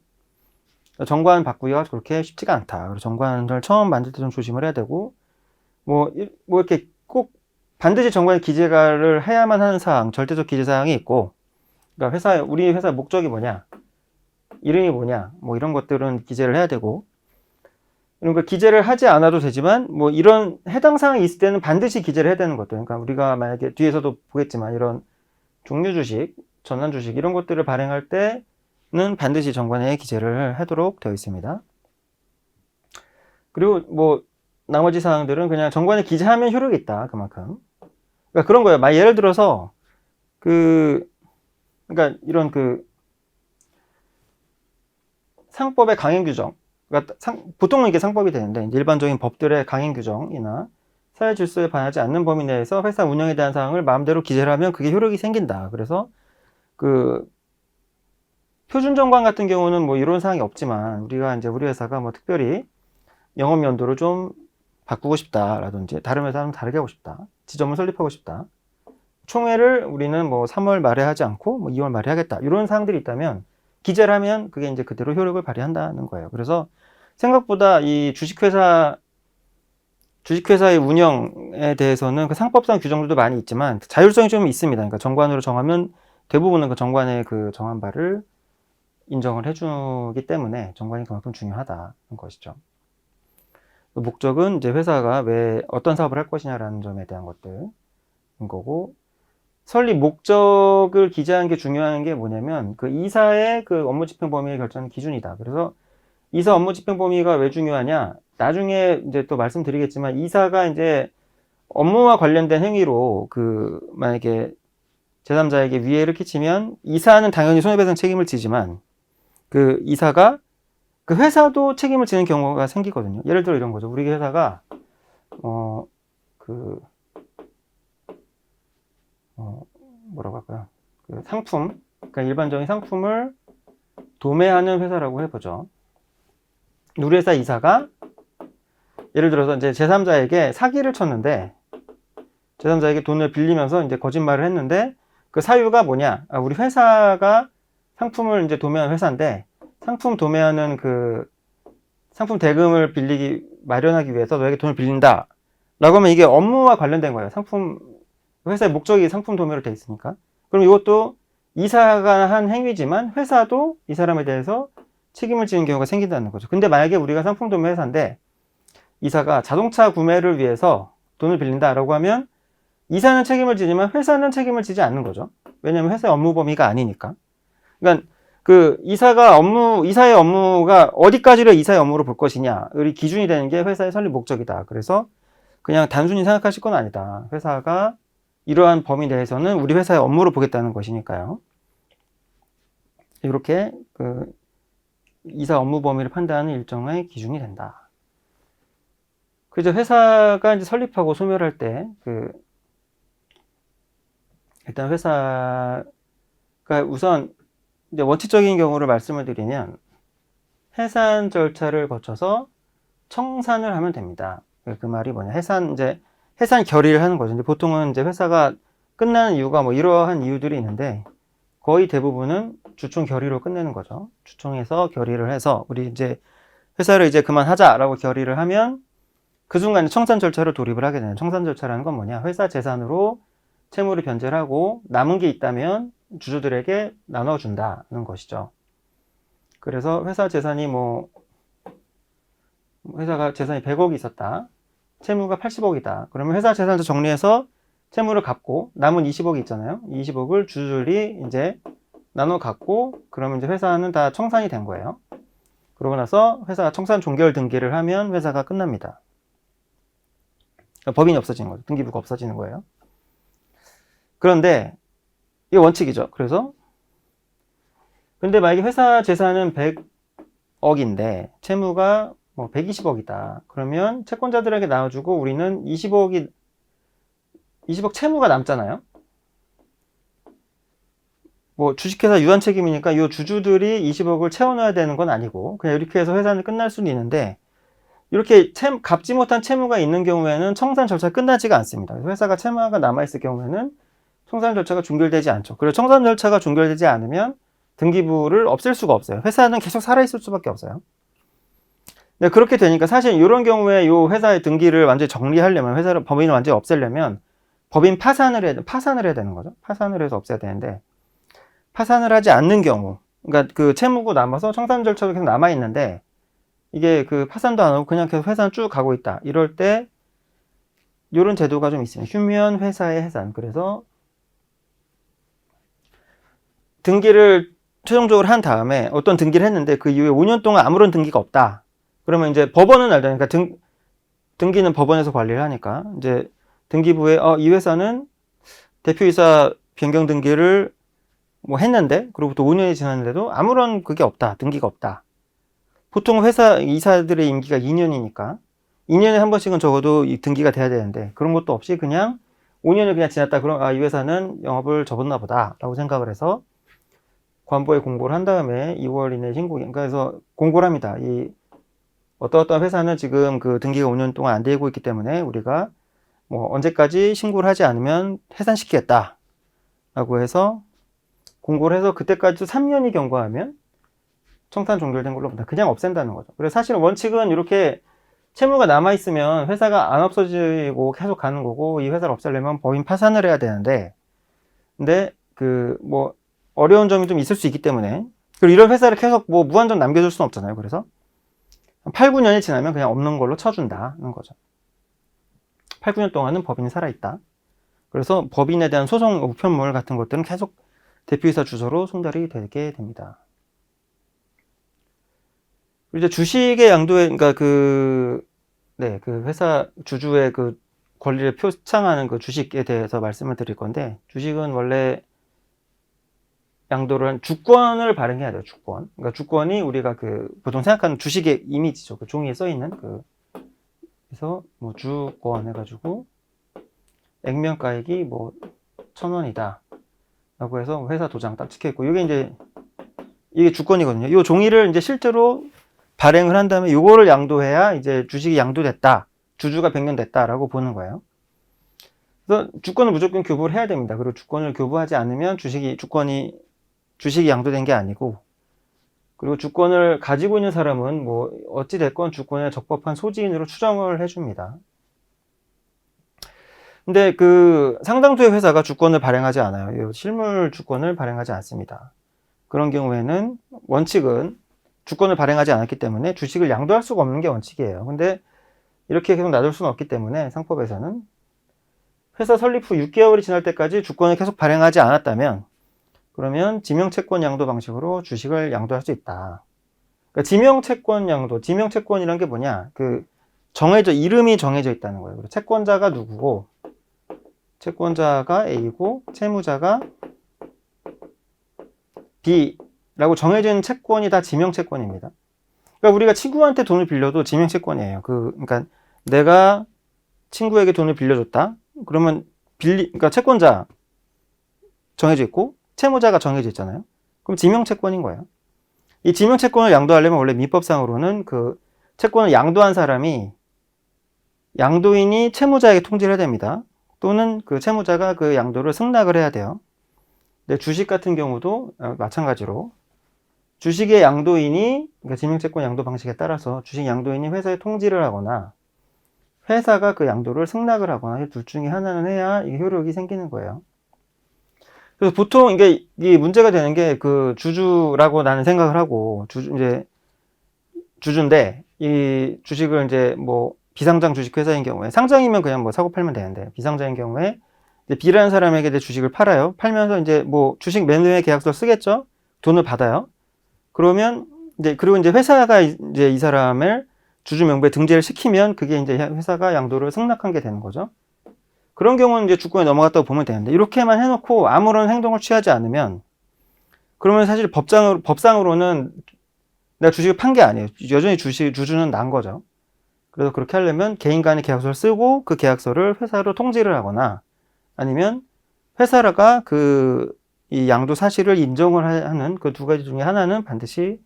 정관 바꾸기가 그렇게 쉽지가 않다. 그래서 정관을 처음 만들 때 좀 조심을 해야 되고, 뭐 이렇게 꼭 반드시 정관에 기재를 해야만 하는 사항, 절대적 기재 사항이 있고, 그러니까 우리 회사 목적이 뭐냐, 이름이 뭐냐, 뭐 이런 것들은 기재를 해야 되고, 이런 걸 기재를 하지 않아도 되지만, 뭐 이런 해당 사항이 있을 때는 반드시 기재를 해야 되는 것들. 그러니까 우리가 만약에 뒤에서도 보겠지만 이런 종류 주식, 전환 주식 이런 것들을 발행할 때는 반드시 정관에 기재를 하도록 되어 있습니다. 그리고 뭐 나머지 사항들은 그냥 정관에 기재하면 효력이 있다. 그만큼. 그러니까 그런 거예요. 예를 들어서 그러니까 이런 상법의 강행 규정. 그러니까 보통은 이게 상법이 되는데 일반적인 법들의 강행 규정이나 사회 질서에 반하지 않는 범위 내에서 회사 운영에 대한 사항을 마음대로 기재를 하면 그게 효력이 생긴다. 그래서 표준 정관 같은 경우는 뭐 이런 사항이 없지만 우리가 이제 우리 회사가 뭐 특별히 영업 연도를 좀 바꾸고 싶다라든지 다른 회사는 다르게 하고 싶다. 지점을 설립하고 싶다. 총회를 우리는 뭐 3월 말에 하지 않고 뭐 2월 말에 하겠다. 이런 사항들이 있다면 기재를 하면 그게 이제 그대로 효력을 발휘한다는 거예요. 그래서 생각보다 이 주식회사의 운영에 대해서는 그 상법상 규정들도 많이 있지만 자율성이 좀 있습니다. 그러니까 정관으로 정하면 대부분은 그 정관의 그 정한 바를 인정을 해주기 때문에 정관이 그만큼 중요하다는 것이죠. 그 목적은 이제 회사가 왜 어떤 사업을 할 것이냐라는 점에 대한 것들인 거고, 설립 목적을 기재하는 게 중요한 게 뭐냐면 그 이사의 그 업무 집행 범위를 결정하는 기준이다. 그래서 이사 업무 집행 범위가 왜 중요하냐? 나중에 이제 또 말씀드리겠지만 이사가 이제 업무와 관련된 행위로 만약에 제3자에게 위해를 끼치면 이사는 당연히 손해배상 책임을 지지만 그 이사가 그 회사도 책임을 지는 경우가 생기거든요. 예를 들어 이런 거죠. 우리 회사가 뭐라고 할까요? 상품, 그러니까 일반적인 상품을 도매하는 회사라고 해보죠. 우리 회사 이사가 예를 들어서 이제 제3자에게 사기를 쳤는데 제3자에게 돈을 빌리면서 이제 거짓말을 했는데 그 사유가 뭐냐? 우리 회사가 상품을 이제 도매하는 회사인데 상품 도매하는 상품 대금을 마련하기 위해서 너에게 돈을 빌린다. 라고 하면 이게 업무와 관련된 거예요. 회사의 목적이 상품 도매로 돼 있으니까. 그럼 이것도 이사가 한 행위지만 회사도 이 사람에 대해서 책임을 지는 경우가 생긴다는 거죠. 근데 만약에 우리가 상품 도매 회사인데 이사가 자동차 구매를 위해서 돈을 빌린다라고 하면 이사는 책임을 지지만 회사는 책임을 지지 않는 거죠. 왜냐하면 회사의 업무 범위가 아니니까. 그러니까 이사의 업무가 어디까지를 이사의 업무로 볼 것이냐, 이 기준이 되는 게 회사의 설립 목적이다. 그래서 그냥 단순히 생각하실 건 아니다. 회사가 이러한 범위 내에서는 우리 회사의 업무로 보겠다는 것이니까요. 이렇게 이사 업무 범위를 판단하는 일정의 기준이 된다. 그래서 회사가 이제 설립하고 소멸할 때 일단 회사가 우선 이제 원칙적인 경우를 말씀을 드리면 해산 절차를 거쳐서 청산을 하면 됩니다. 그 말이 뭐냐? 해산 결의를 하는 거죠. 근데 보통은 이제 회사가 끝나는 이유가 뭐 이러한 이유들이 있는데 거의 대부분은 주총 결의로 끝내는 거죠. 주총에서 결의를 해서 우리 이제 회사를 이제 그만하자라고 결의를 하면 그 순간에 청산 절차를 돌입을 하게 되는 청산 절차라는 건 뭐냐? 회사 재산으로 채무를 변제를 하고 남은 게 있다면 주주들에게 나눠준다는 것이죠. 그래서 회사 재산이 회사가 재산이 100억이 있었다. 채무가 80억이다. 그러면 회사 재산을 정리해서 채무를 갚고 남은 20억이 있잖아요. 20억을 주주들이 이제 나눠 갖고 그러면 이제 회사는 다 청산이 된 거예요. 그러고 나서 회사가 청산 종결 등기를 하면 회사가 끝납니다. 그러니까 법인이 없어지는 거죠. 등기부가 없어지는 거예요. 그런데 이게 원칙이죠. 근데 만약에 회사 재산은 100억인데 채무가 120억이다. 그러면 채권자들에게 나눠주고 우리는 20억 채무가 남잖아요. 주식회사 유한책임이니까 이 주주들이 20억을 채워넣어야 되는 건 아니고 그냥 이렇게 해서 회사는 끝날 수는 있는데 이렇게 갚지 못한 채무가 있는 경우에는 청산 절차가 끝나지가 않습니다. 그래서 회사가 채무가 남아있을 경우에는 청산 절차가 종결되지 않죠. 그리고 청산 절차가 종결되지 않으면 등기부를 없앨 수가 없어요. 회사는 계속 살아있을 수밖에 없어요. 네, 그렇게 되니까 사실 이런 경우에 이 회사의 등기를 완전히 정리하려면 법인을 완전히 없애려면 법인 파산을 해야 되는 거죠. 파산을 해서 없애야 되는데 파산을 하지 않는 경우, 그러니까 그 채무고 남아서 청산 절차가 계속 남아 있는데 이게 그 파산도 안 하고 그냥 계속 회사는 쭉 가고 있다. 이럴 때 이런 제도가 좀 있습니다. 휴면 회사의 해산. 그래서 등기를 최종적으로 한 다음에 어떤 등기를 했는데 그 이후에 5년 동안 아무런 등기가 없다. 그러면 이제 법원은 알다니까 등기는 법원에서 관리를 하니까 이제 등기부에 이 회사는 대표이사 변경 등기를 했는데 그로부터 5년이 지났는데도 아무런 그게 없다. 등기가 없다. 보통 회사 이사들의 임기가 2년이니까 2년에 한 번씩은 적어도 이 등기가 돼야 되는데 그런 것도 없이 그냥 5년을 그냥 지났다. 그럼 이 회사는 영업을 접었나 보다 라고 생각을 해서 관보에 공고를 한 다음에 2월 이내 그래서 공고를 합니다. 이 어떠한 회사는 지금 그 등기가 5년 동안 안 되고 있기 때문에 우리가 언제까지 신고를 하지 않으면 해산시키겠다 라고 해서 공고를 해서 그때까지도 3년이 경과하면 청산 종결된 걸로 봅니다. 그냥 없앤다는 거죠. 그래서 사실은 원칙은 이렇게 채무가 남아있으면 회사가 안 없어지고 계속 가는 거고 이 회사를 없애려면 법인 파산을 해야 되는데 근데 어려운 점이 좀 있을 수 있기 때문에 그리고 이런 회사를 계속 무한정 남겨줄 수는 없잖아요. 그래서 8, 9년이 지나면 그냥 없는 걸로 쳐준다는 거죠. 8, 9년 동안은 법인이 살아있다. 그래서 법인에 대한 소송 우편물 같은 것들은 계속 대표이사 주소로 송달이 되게 됩니다. 이제 주식의 양도에, 그러니까 그 회사 주주의 그 권리를 표창하는 그 주식에 대해서 말씀을 드릴 건데, 주식은 원래 양도를 한 주권을 발행해야 돼요, 주권. 그러니까 주권이 우리가 보통 생각하는 주식의 이미지죠. 그 종이에 써 있는 그래서 주권 해가지고 액면가액이 1,000원이다. 라고 해서 회사 도장 딱 찍혀 있고, 이게 주권이거든요. 이 종이를 이제 실제로 발행을 한 다음에 이거를 양도해야 이제 주식이 양도됐다. 주주가 변경됐다라고 보는 거예요. 그래서 주권을 무조건 교부를 해야 됩니다. 그리고 주권을 교부하지 않으면 주식이 양도된 게 아니고, 그리고 주권을 가지고 있는 사람은 어찌됐건 주권의 적법한 소지인으로 추정을 해줍니다. 근데 상당수의 회사가 주권을 발행하지 않아요. 실물 주권을 발행하지 않습니다. 그런 경우에는 원칙은 주권을 발행하지 않았기 때문에 주식을 양도할 수가 없는 게 원칙이에요. 근데 이렇게 계속 놔둘 수는 없기 때문에 상법에서는 회사 설립 후 6개월이 지날 때까지 주권을 계속 발행하지 않았다면 그러면 지명채권 양도 방식으로 주식을 양도할 수 있다. 그러니까 지명채권 양도, 지명채권이란 게 뭐냐? 이름이 정해져 있다는 거예요. 그리고 채권자가 누구고, 채권자가 A고, 채무자가 B라고 정해져 있는 채권이 다 지명채권입니다. 그러니까 우리가 친구한테 돈을 빌려도 지명채권이에요. 그러니까 내가 친구에게 돈을 빌려줬다. 그러면 그러니까 채권자 정해져 있고, 채무자가 정해져 있잖아요. 그럼 지명채권인 거예요. 이 지명채권을 양도하려면 원래 민법상으로는 채권을 양도한 사람이 양도인이 채무자에게 통지를 해야 됩니다. 또는 채무자가 양도를 승낙을 해야 돼요. 근데 주식 같은 경우도 마찬가지로 주식의 양도인이 그러니까 지명채권 양도 방식에 따라서 주식 양도인이 회사에 통지를 하거나 회사가 양도를 승낙을 하거나 이 둘 중에 하나는 해야 이게 효력이 생기는 거예요. 그래서 보통 이게 문제가 되는 게 그 주주라고 나는 생각을 하고 이제 주주인데 이 주식을 이제 뭐 비상장 주식회사인 경우에 상장이면 그냥 뭐 사고 팔면 되는데 비상장인 경우에 이제 B라는 사람에게 내 주식을 팔아요. 팔면서 이제 뭐 주식 매매 계약서를 쓰겠죠. 돈을 받아요. 그러면 이제 그리고 이제 회사가 이제 이 사람을 주주 명부에 등재를 시키면 그게 이제 회사가 양도를 승낙한 게 되는 거죠. 그런 경우는 이제 주권에 넘어갔다고 보면 되는데 이렇게만 해놓고 아무런 행동을 취하지 않으면 그러면 사실 법상으로는 내가 주식을 판 게 아니에요. 여전히 주주는 난 거죠. 그래서 그렇게 하려면 개인 간의 계약서를 쓰고 그 계약서를 회사로 통지를 하거나 아니면 회사가 이 양도 사실을 인정을 하는 그 두 가지 중에 하나는 반드시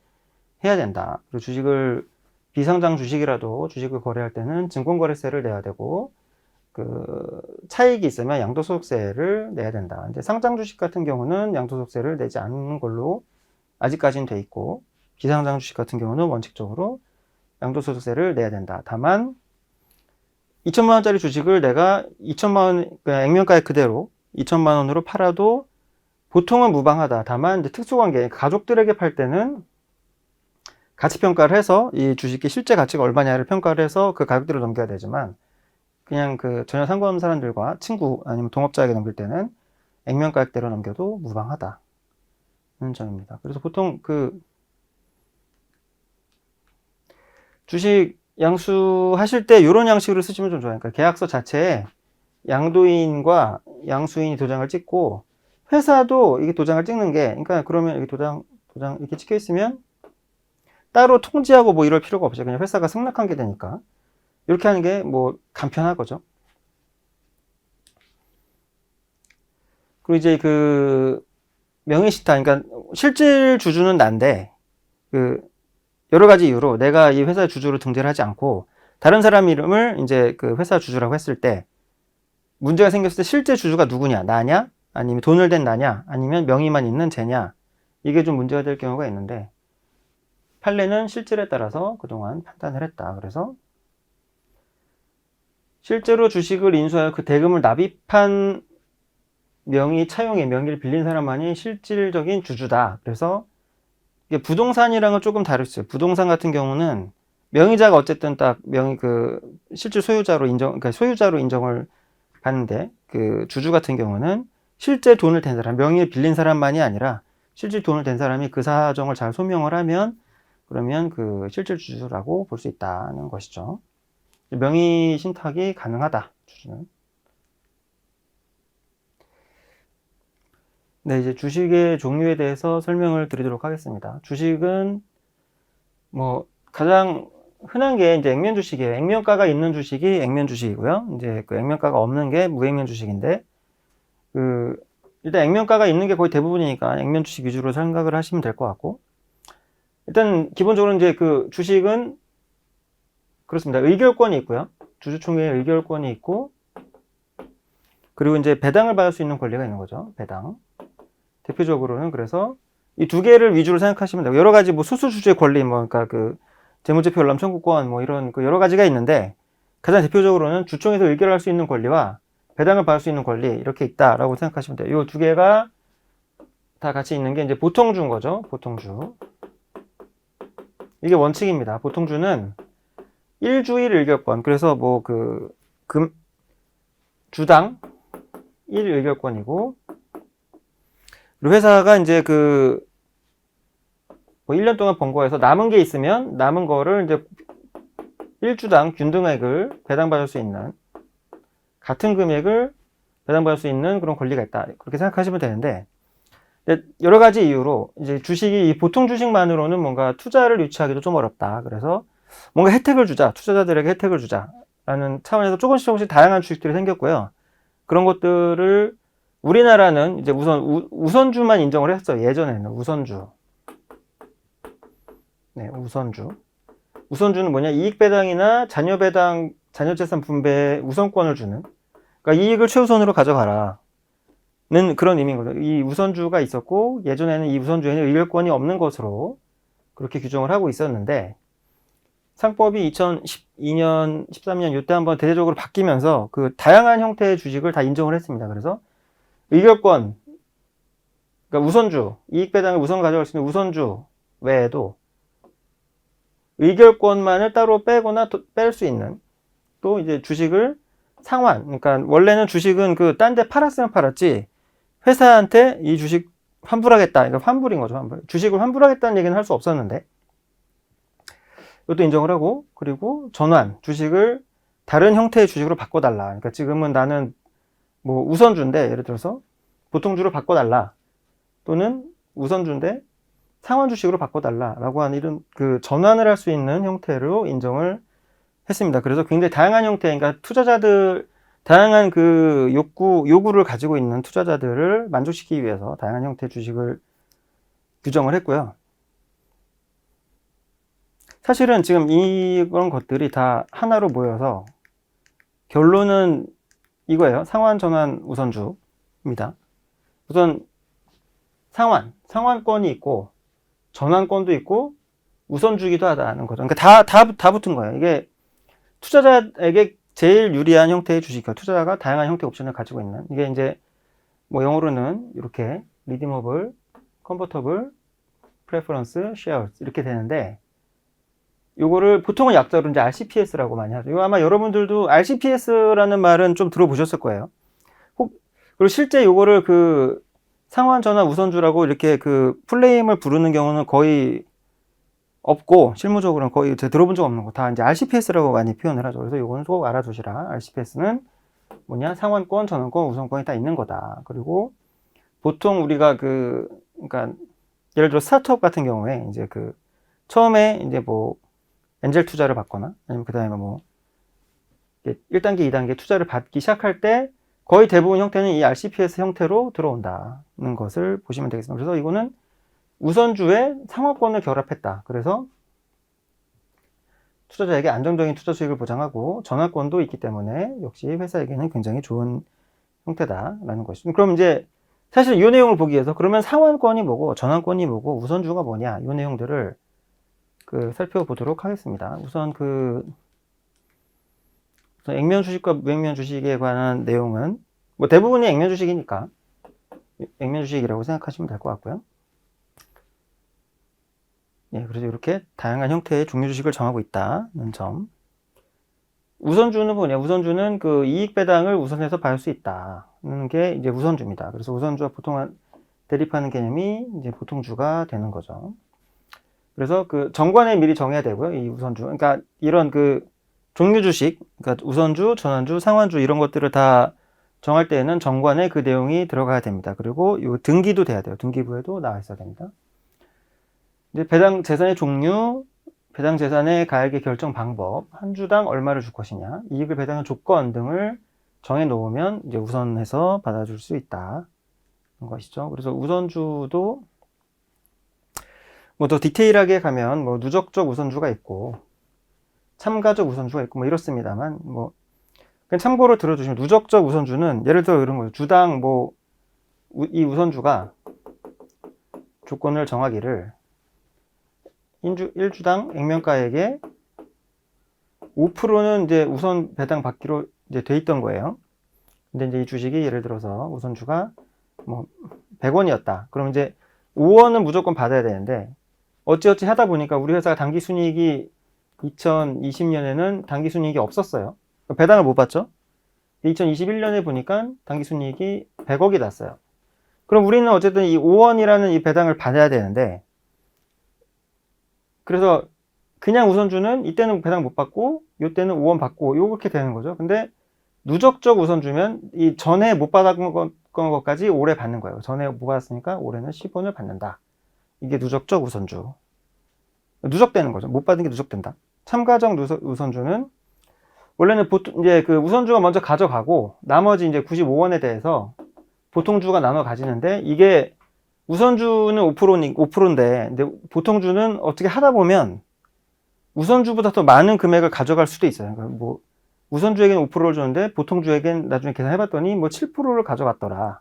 해야 된다. 그리고 주식을 비상장 주식이라도 주식을 거래할 때는 증권거래세를 내야 되고 그 차익이 있으면 양도소득세를 내야 된다. 이제 상장 주식 같은 경우는 양도소득세를 내지 않는 걸로 아직까지는 돼 있고 비상장 주식 같은 경우는 원칙적으로 양도소득세를 내야 된다. 다만 2천만 원짜리 주식을 내가 2천만 원 그냥 액면가액 그대로 2천만 원으로 팔아도 보통은 무방하다. 다만 이제 특수관계 가족들에게 팔 때는 가치 평가를 해서 이 주식의 실제 가치가 얼마냐를 평가를 해서 그 가격대로 넘겨야 되지만 그냥 그 전혀 상관없는 사람들과 친구 아니면 동업자에게 넘길 때는 액면가액대로 넘겨도 무방하다는 점입니다. 그래서 보통 그 주식 양수하실 때 이런 양식으로 쓰시면 좀 좋아요. 그러니까 계약서 자체에 양도인과 양수인이 도장을 찍고 회사도 이게 도장을 찍는 게 그러니까 그러면 이게 도장 이렇게 찍혀 있으면 따로 통지하고 뭐 이럴 필요가 없어요. 그냥 회사가 승낙한 게 되니까 이렇게 하는 게 뭐 간편한 거죠. 그리고 이제 그 명의시타 그러니까 실질 주주는 난데 그 여러 가지 이유로 내가 이 회사 주주로 등재를 하지 않고 다른 사람 이름을 이제 그 회사 주주라고 했을 때 문제가 생겼을 때 실제 주주가 누구냐? 나냐? 아니면 돈을 댄 나냐? 아니면 명의만 있는 쟤냐? 이게 좀 문제가 될 경우가 있는데 판례는 실질에 따라서 그동안 판단을 했다. 그래서 실제로 주식을 인수하여 그 대금을 납입한 명의 차용의 명의를 빌린 사람만이 실질적인 주주다. 그래서 이게 부동산이랑은 조금 다르죠. 부동산 같은 경우는 명의자가 어쨌든 딱 실질 소유자로 그러니까 소유자로 인정을 받는데 그 주주 같은 경우는 실제 돈을 댄 사람, 명의를 빌린 사람만이 아니라 실질 돈을 댄 사람이 그 사정을 잘 소명을 하면 그러면 그 실질 주주라고 볼 수 있다는 것이죠. 명의 신탁이 가능하다. 주주는. 네, 이제 주식의 종류에 대해서 설명을 드리도록 하겠습니다. 주식은 뭐 가장 흔한 게 이제 액면 주식이에요. 액면가가 있는 주식이 액면 주식이고요. 이제 그 액면가가 없는 게 무액면 주식인데 일단 액면가가 있는 게 거의 대부분이니까 액면 주식 위주로 생각을 하시면 될 것 같고 일단 기본적으로 이제 그 주식은 그렇습니다. 의결권이 있고요. 주주총회의 의결권이 있고 그리고 이제 배당을 받을 수 있는 권리가 있는 거죠. 배당. 대표적으로는 그래서 이 두 개를 위주로 생각하시면 되고 여러 가지 뭐 소수주주의 권리 뭐 그러니까 그 재무제표 열람 청구권 뭐 이런 그 여러 가지가 있는데 가장 대표적으로는 주총에서 의결할 수 있는 권리와 배당을 받을 수 있는 권리 이렇게 있다라고 생각하시면 돼요. 이 두 개가 다 같이 있는 게 이제 보통주인 거죠. 보통주. 이게 원칙입니다. 보통주는 1주 1의결권. 그래서 뭐 주당 1의결권이고 그리고 회사가 이제 뭐 1년 동안 번 거에서 남은 게 있으면 남은 거를 이제 1주당 균등액을 배당받을 수 있는 같은 금액을 배당받을 수 있는 그런 권리가 있다. 그렇게 생각하시면 되는데 여러 가지 이유로 이제 주식이 이 보통 주식만으로는 뭔가 투자를 유치하기도 좀 어렵다. 그래서 뭔가 혜택을 주자. 투자자들에게 혜택을 주자라는 차원에서 조금씩 다양한 주식들이 생겼고요. 그런 것들을 우리나라는 이제 우선주만 인정을 했어요. 예전에는 우선주. 네, 우선주. 우선주는 뭐냐? 이익 배당이나 자녀 배당, 자녀 재산 분배에 우선권을 주는. 그러니까 이익을 최우선으로 가져가라. 는 그런 의미인 거죠. 이 우선주가 있었고 예전에는 이 우선주에는 의결권이 없는 것으로 그렇게 규정을 하고 있었는데 상법이 2012년, 13년 이때 한번 대대적으로 바뀌면서 그 다양한 형태의 주식을 다 인정을 했습니다. 그래서 의결권 그러니까 우선주, 이익 배당을 우선 가져갈 수 있는 우선주 외에도 의결권만을 따로 빼거나 뺄 수 있는 또 이제 주식을 상환. 그러니까 원래는 주식은 그 딴 데 팔았으면 팔았지 회사한테 이 주식 환불하겠다. 그러니까 환불인 거죠. 환불. 주식을 환불하겠다는 얘기는 할 수 없었는데 이것도 인정을 하고 그리고 전환. 주식을 다른 형태의 주식으로 바꿔달라. 그러니까 지금은 나는 뭐 우선주인데 예를 들어서 보통주로 바꿔달라. 또는 우선주인데 상환 주식으로 바꿔달라라고 하는 이런 그 전환을 할 수 있는 형태로 인정을 했습니다. 그래서 굉장히 다양한 형태, 그러니까 투자자들 다양한 그 요구를 가지고 있는 투자자들을 만족시키기 위해서 다양한 형태의 주식을 규정을 했고요. 사실은 지금 이런 것들이 다 하나로 모여서 결론은 이거예요. 상환, 전환, 우선주입니다. 우선 상환권이 있고 전환권도 있고 우선주기도 하다는 거죠. 그러니까 다 붙은 거예요. 이게 투자자에게 제일 유리한 형태의 주식이요. 투자자가 다양한 형태의 옵션을 가지고 있는. 이게 이제 뭐 영어로는 이렇게 redeemable, convertible, preference, shares 이렇게 되는데 요거를 보통은 약자로 이제 RCPS라고 많이 하죠. 이거 아마 여러분들도 RCPS라는 말은 좀 들어보셨을 거예요. 그리고 실제 요거를 그 상환, 전환, 우선주라고 이렇게 그 풀네임을 부르는 경우는 거의 없고 실무적으로는 거의 제가 들어본 적 없는 거 다 이제 RCPS라고 많이 표현을 하죠. 그래서 요거는 꼭 알아두시라. RCPS는 뭐냐? 상환권, 전환권, 우선권이 다 있는 거다. 그리고 보통 우리가 그러니까 예를 들어 스타트업 같은 경우에 이제 그 처음에 이제 뭐 엔젤 투자를 받거나 아니면 그다음에 뭐 1단계, 2단계 투자를 받기 시작할 때 거의 대부분 형태는 이 RCPS 형태로 들어온다는 것을 보시면 되겠습니다. 그래서 이거는 우선주에 상환권을 결합했다. 그래서 투자자에게 안정적인 투자 수익을 보장하고 전환권도 있기 때문에 역시 회사에게는 굉장히 좋은 형태다라는 것이죠. 그럼 이제 사실 이 내용을 보기 위해서 그러면 상환권이 뭐고 전환권이 뭐고 우선주가 뭐냐 이 내용들을 살펴보도록 하겠습니다. 우선 액면 주식과 무액면 주식에 관한 내용은 뭐 대부분이 액면 주식이니까 액면 주식이라고 생각하시면 될 것 같고요. 예, 그래서 이렇게 다양한 형태의 종류 주식을 정하고 있다는 점. 우선주는 뭐냐? 우선주는 그 이익 배당을 우선해서 받을 수 있다는 게 이제 우선주입니다. 그래서 우선주와 보통 대립하는 개념이 이제 보통주가 되는 거죠. 그래서 그 정관에 미리 정해야 되고요. 이 우선주. 그러니까 이런 그 종류 주식, 그러니까 우선주, 전환주, 상환주 이런 것들을 다 정할 때에는 정관에 그 내용이 들어가야 됩니다. 그리고 이 등기도 돼야 돼요. 등기부에도 나와 있어야 됩니다. 이제 배당 재산의 종류, 배당 재산의 가액의 결정 방법, 한 주당 얼마를 줄 것이냐, 이익을 배당한 조건 등을 정해 놓으면 이제 우선해서 받아줄 수 있다는 것이죠. 그래서 우선주도 뭐 더 디테일하게 가면 뭐 누적적 우선주가 있고 참가적 우선주가 있고 뭐 이렇습니다만 뭐 그냥 참고로 들어주시면 누적적 우선주는 예를 들어 이런 거죠. 주당 뭐 이 우선주가 조건을 정하기를 1주당 액면가액의 5%는 이제 우선 배당 받기로 이제 돼 있던 거예요. 근데 이제 이 주식이 예를 들어서 우선주가 뭐 100원이었다. 그럼 이제 5원은 무조건 받아야 되는데 어찌어찌 하다 보니까 우리 회사가 당기순이익이 2020년에는 당기순이익이 없었어요. 배당을 못 받죠. 2021년에 보니까 당기순이익이 100억이 났어요. 그럼 우리는 어쨌든 이 5원이라는 이 배당을 받아야 되는데 그래서 그냥 우선주는 이때는 배당 못 받고 이때는 5원 받고 요렇게 되는 거죠. 근데 누적적 우선주면 이 전에 못 받았던 것까지 올해 받는 거예요. 전에 못 받았으니까 올해는 10원을 받는다. 이게 누적적 우선주. 누적되는 거죠. 못 받은 게 누적된다. 참가적 우선주는 원래는 보통 이제 그 우선주가 먼저 가져가고 나머지 이제 95원에 대해서 보통주가 나눠 가지는데 이게 우선주는 5%인데 이제 보통주는 어떻게 하다 보면 우선주보다 더 많은 금액을 가져갈 수도 있어요. 그러니까 뭐 우선주에게는 5%를 줬는데 보통주에게는 나중에 계산해봤더니 뭐 7%를 가져갔더라.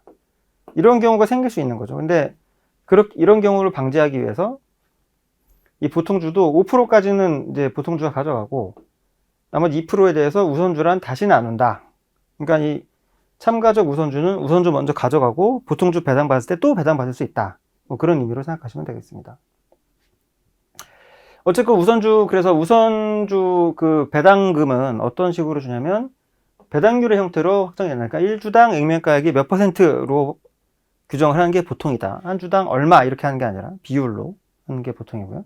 이런 경우가 생길 수 있는 거죠. 근데 이런 경우를 방지하기 위해서 이 보통주도 5%까지는 이제 보통주가 가져가고 나머지 2%에 대해서 우선주란 다시 나눈다. 그러니까 이 참가적 우선주는 우선주 먼저 가져가고 보통주 배당받을 때 또 배당받을 수 있다. 뭐 그런 의미로 생각하시면 되겠습니다. 어쨌든 그래서 우선주 그 배당금은 어떤 식으로 주냐면 배당률의 형태로 확정이 되니까 1주당 액면가액이 몇 %로 규정을 하는 게 보통이다. 한 주당 얼마 이렇게 하는 게 아니라 비율로 하는 게 보통이고요.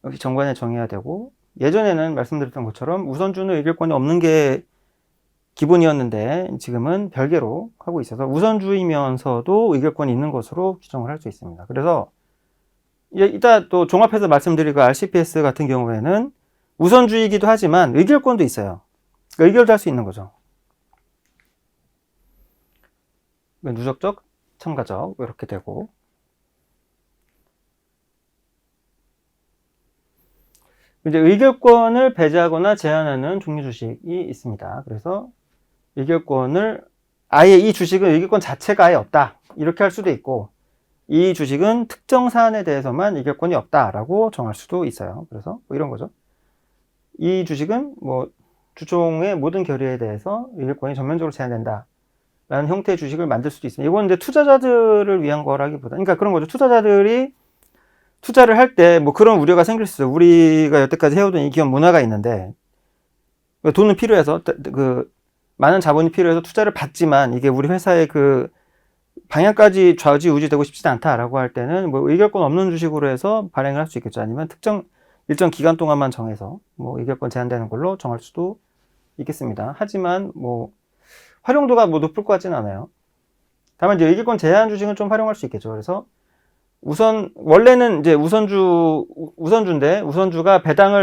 역시 정관에 정해야 되고, 예전에는 말씀드렸던 것처럼 우선주는 의결권이 없는 게 기본이었는데 지금은 별개로 하고 있어서 우선주이면서도 의결권이 있는 것으로 규정을 할 수 있습니다. 그래서 이따 또 종합해서 말씀드릴 그 RCPS 같은 경우에는 우선주이기도 하지만 의결권도 있어요. 그러니까 의결도 할 수 있는 거죠. 누적적, 참가적 이렇게 되고, 이제 의결권을 배제하거나 제한하는 종류 주식이 있습니다. 그래서 의결권을 아예 이 주식은 의결권 자체가 아예 없다 이렇게 할 수도 있고, 이 주식은 특정 사안에 대해서만 의결권이 없다라고 정할 수도 있어요. 그래서 뭐 이런 거죠. 이 주식은 뭐 주총의 모든 결의에 대해서 의결권이 전면적으로 제한된다 라는 형태의 주식을 만들 수도 있습니다. 이건 이제 투자자들을 위한 거라기보다, 그러니까 그런 거죠. 투자자들이 투자를 할 때 뭐 그런 우려가 생길 수 있어요. 우리가 여태까지 해오던 이 기업 문화가 있는데, 돈은 필요해서 그 많은 자본이 필요해서 투자를 받지만 이게 우리 회사의 그 방향까지 좌지우지되고 싶지 않다라고 할 때는 뭐 의결권 없는 주식으로 해서 발행을 할 수 있겠죠. 아니면 일정 기간 동안만 정해서 뭐 의결권 제한되는 걸로 정할 수도 있겠습니다. 하지만 뭐 활용도가 뭐 높을 것 같지는 않아요. 다만 이제 의결권 제한 주식은 좀 활용할 수 있겠죠. 그래서 원래는 이제 우선주인데 우선주가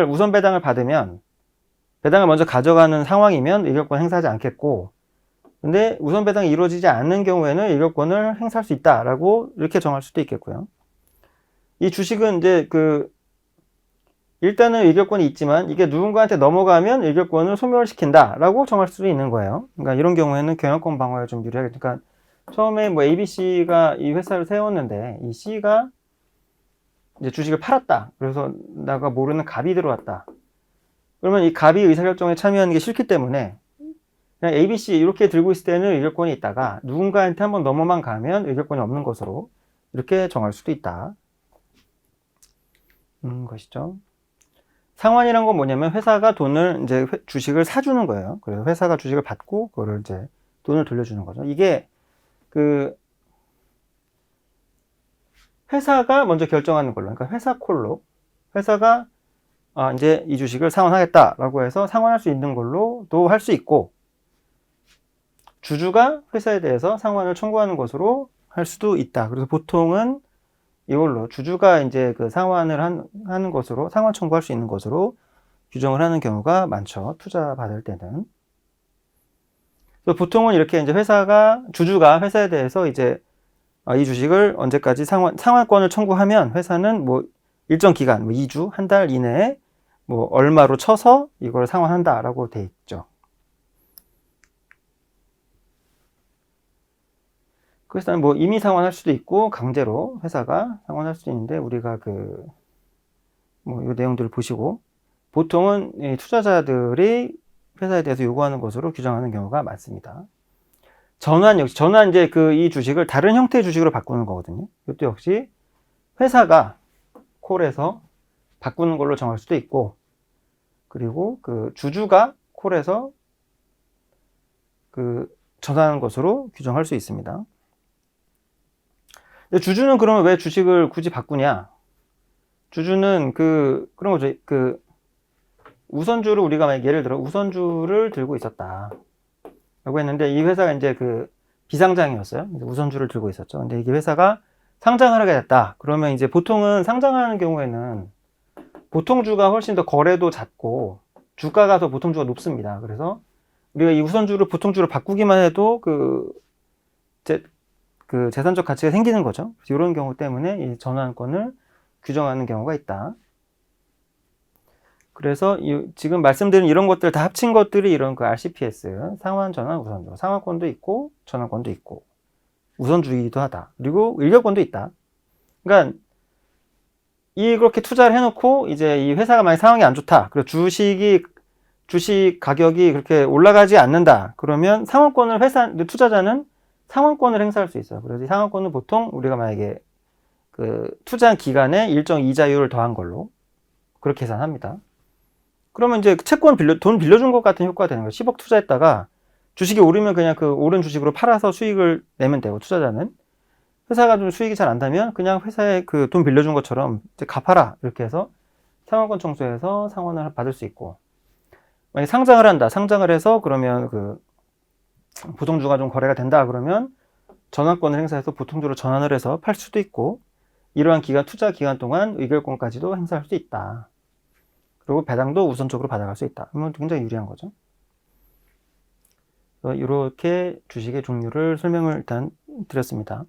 우선 배당을 받으면 배당을 먼저 가져가는 상황이면 의결권 행사하지 않겠고, 근데 우선 배당이 이루어지지 않는 경우에는 의결권을 행사할 수 있다라고 이렇게 정할 수도 있겠고요. 이 주식은 이제 일단은 의결권이 있지만 이게 누군가한테 넘어가면 의결권을 소멸시킨다라고 정할 수도 있는 거예요. 그러니까 이런 경우에는 경영권 방어에 좀 유리하게, 그러니까 처음에 뭐 ABC가 이 회사를 세웠는데 이 C가 이제 주식을 팔았다. 그래서 내가 모르는 갑이 들어왔다. 그러면 이 갑이 의사결정에 참여하는 게 싫기 때문에 그냥 ABC 이렇게 들고 있을 때는 의결권이 있다가 누군가한테 한번 넘어만 가면 의결권이 없는 것으로 이렇게 정할 수도 있다. 것이죠. 상환이란 건 뭐냐면 회사가 이제 주식을 사주는 거예요. 그래서 회사가 주식을 받고 그거를 이제 돈을 돌려주는 거죠. 이게 회사가 먼저 결정하는 걸로, 그러니까 회사 콜로 회사가 이제 이 주식을 상환하겠다라고 해서 상환할 수 있는 걸로도 할 수 있고, 주주가 회사에 대해서 상환을 청구하는 것으로 할 수도 있다. 그래서 보통은 이걸로 주주가 이제 그 상환을 하는 것으로, 상환 청구할 수 있는 것으로 규정을 하는 경우가 많죠. 투자 받을 때는. 그래서 보통은 이렇게 이제 주주가 회사에 대해서 이제 이 주식을 언제까지 상환권을 청구하면 회사는 뭐 일정 기간, 뭐 2주, 한 달 이내에 뭐 얼마로 쳐서 이걸 상환한다라고 돼 있죠. 그래서 뭐 임의 상환할 수도 있고 강제로 회사가 상환할 수도 있는데, 우리가 뭐 이 내용들을 보시고 보통은 이 투자자들이 회사에 대해서 요구하는 것으로 규정하는 경우가 많습니다. 전환 이제 이 주식을 다른 형태의 주식으로 바꾸는 거거든요. 이것도 역시 회사가 콜에서 바꾸는 걸로 정할 수도 있고, 그리고 주주가 콜에서 전환하는 것으로 규정할 수 있습니다. 주주는 그러면 왜 주식을 굳이 바꾸냐? 주주는 그런 거죠. 우선주를 우리가 만약 예를 들어 우선주를 들고 있었다 라고 했는데, 이 회사가 이제 비상장이었어요. 우선주를 들고 있었죠. 근데 이게 회사가 상장을 하게 됐다. 그러면 이제 보통은 상장하는 경우에는 보통주가 훨씬 더 거래도 잦고 주가가 더 보통주가 높습니다. 그래서 우리가 이 우선주를 보통주로 바꾸기만 해도 재산적 가치가 생기는 거죠. 이런 경우 때문에 이 전환권을 규정하는 경우가 있다. 그래서 지금 말씀드린 이런 것들 다 합친 것들이 이런 RCPS, 상환, 전환, 우선주, 상환권도 있고 전환권도 있고 우선주의도 하다. 그리고 의결권도 있다. 그러니까 이렇게 투자를 해놓고 이제 이 회사가 만약 상황이 안 좋다. 그리고 주식 가격이 그렇게 올라가지 않는다. 그러면 투자자는 상환권을 행사할 수 있어요. 그래서 이 상환권은 보통 우리가 만약에 그 투자 기간에 일정 이자율을 더한 걸로 그렇게 계산합니다. 그러면 이제 돈 빌려준 것 같은 효과가 되는 거예요. 10억 투자했다가 주식이 오르면 그냥 그 오른 주식으로 팔아서 수익을 내면 되고, 투자자는. 회사가 좀 수익이 잘 안 나면 그냥 회사에 그 돈 빌려준 것처럼 이제 갚아라. 이렇게 해서 상환권 청구해서 상환을 받을 수 있고, 만약에 상장을 한다. 상장을 해서 그러면 그 보통주가 좀 거래가 된다. 그러면 전환권을 행사해서 보통주로 전환을 해서 팔 수도 있고, 이러한 투자 기간 동안 의결권까지도 행사할 수 있다. 그리고 배당도 우선적으로 받아갈 수 있다. 그러면 굉장히 유리한 거죠. 이렇게 주식의 종류를 설명을 일단 드렸습니다.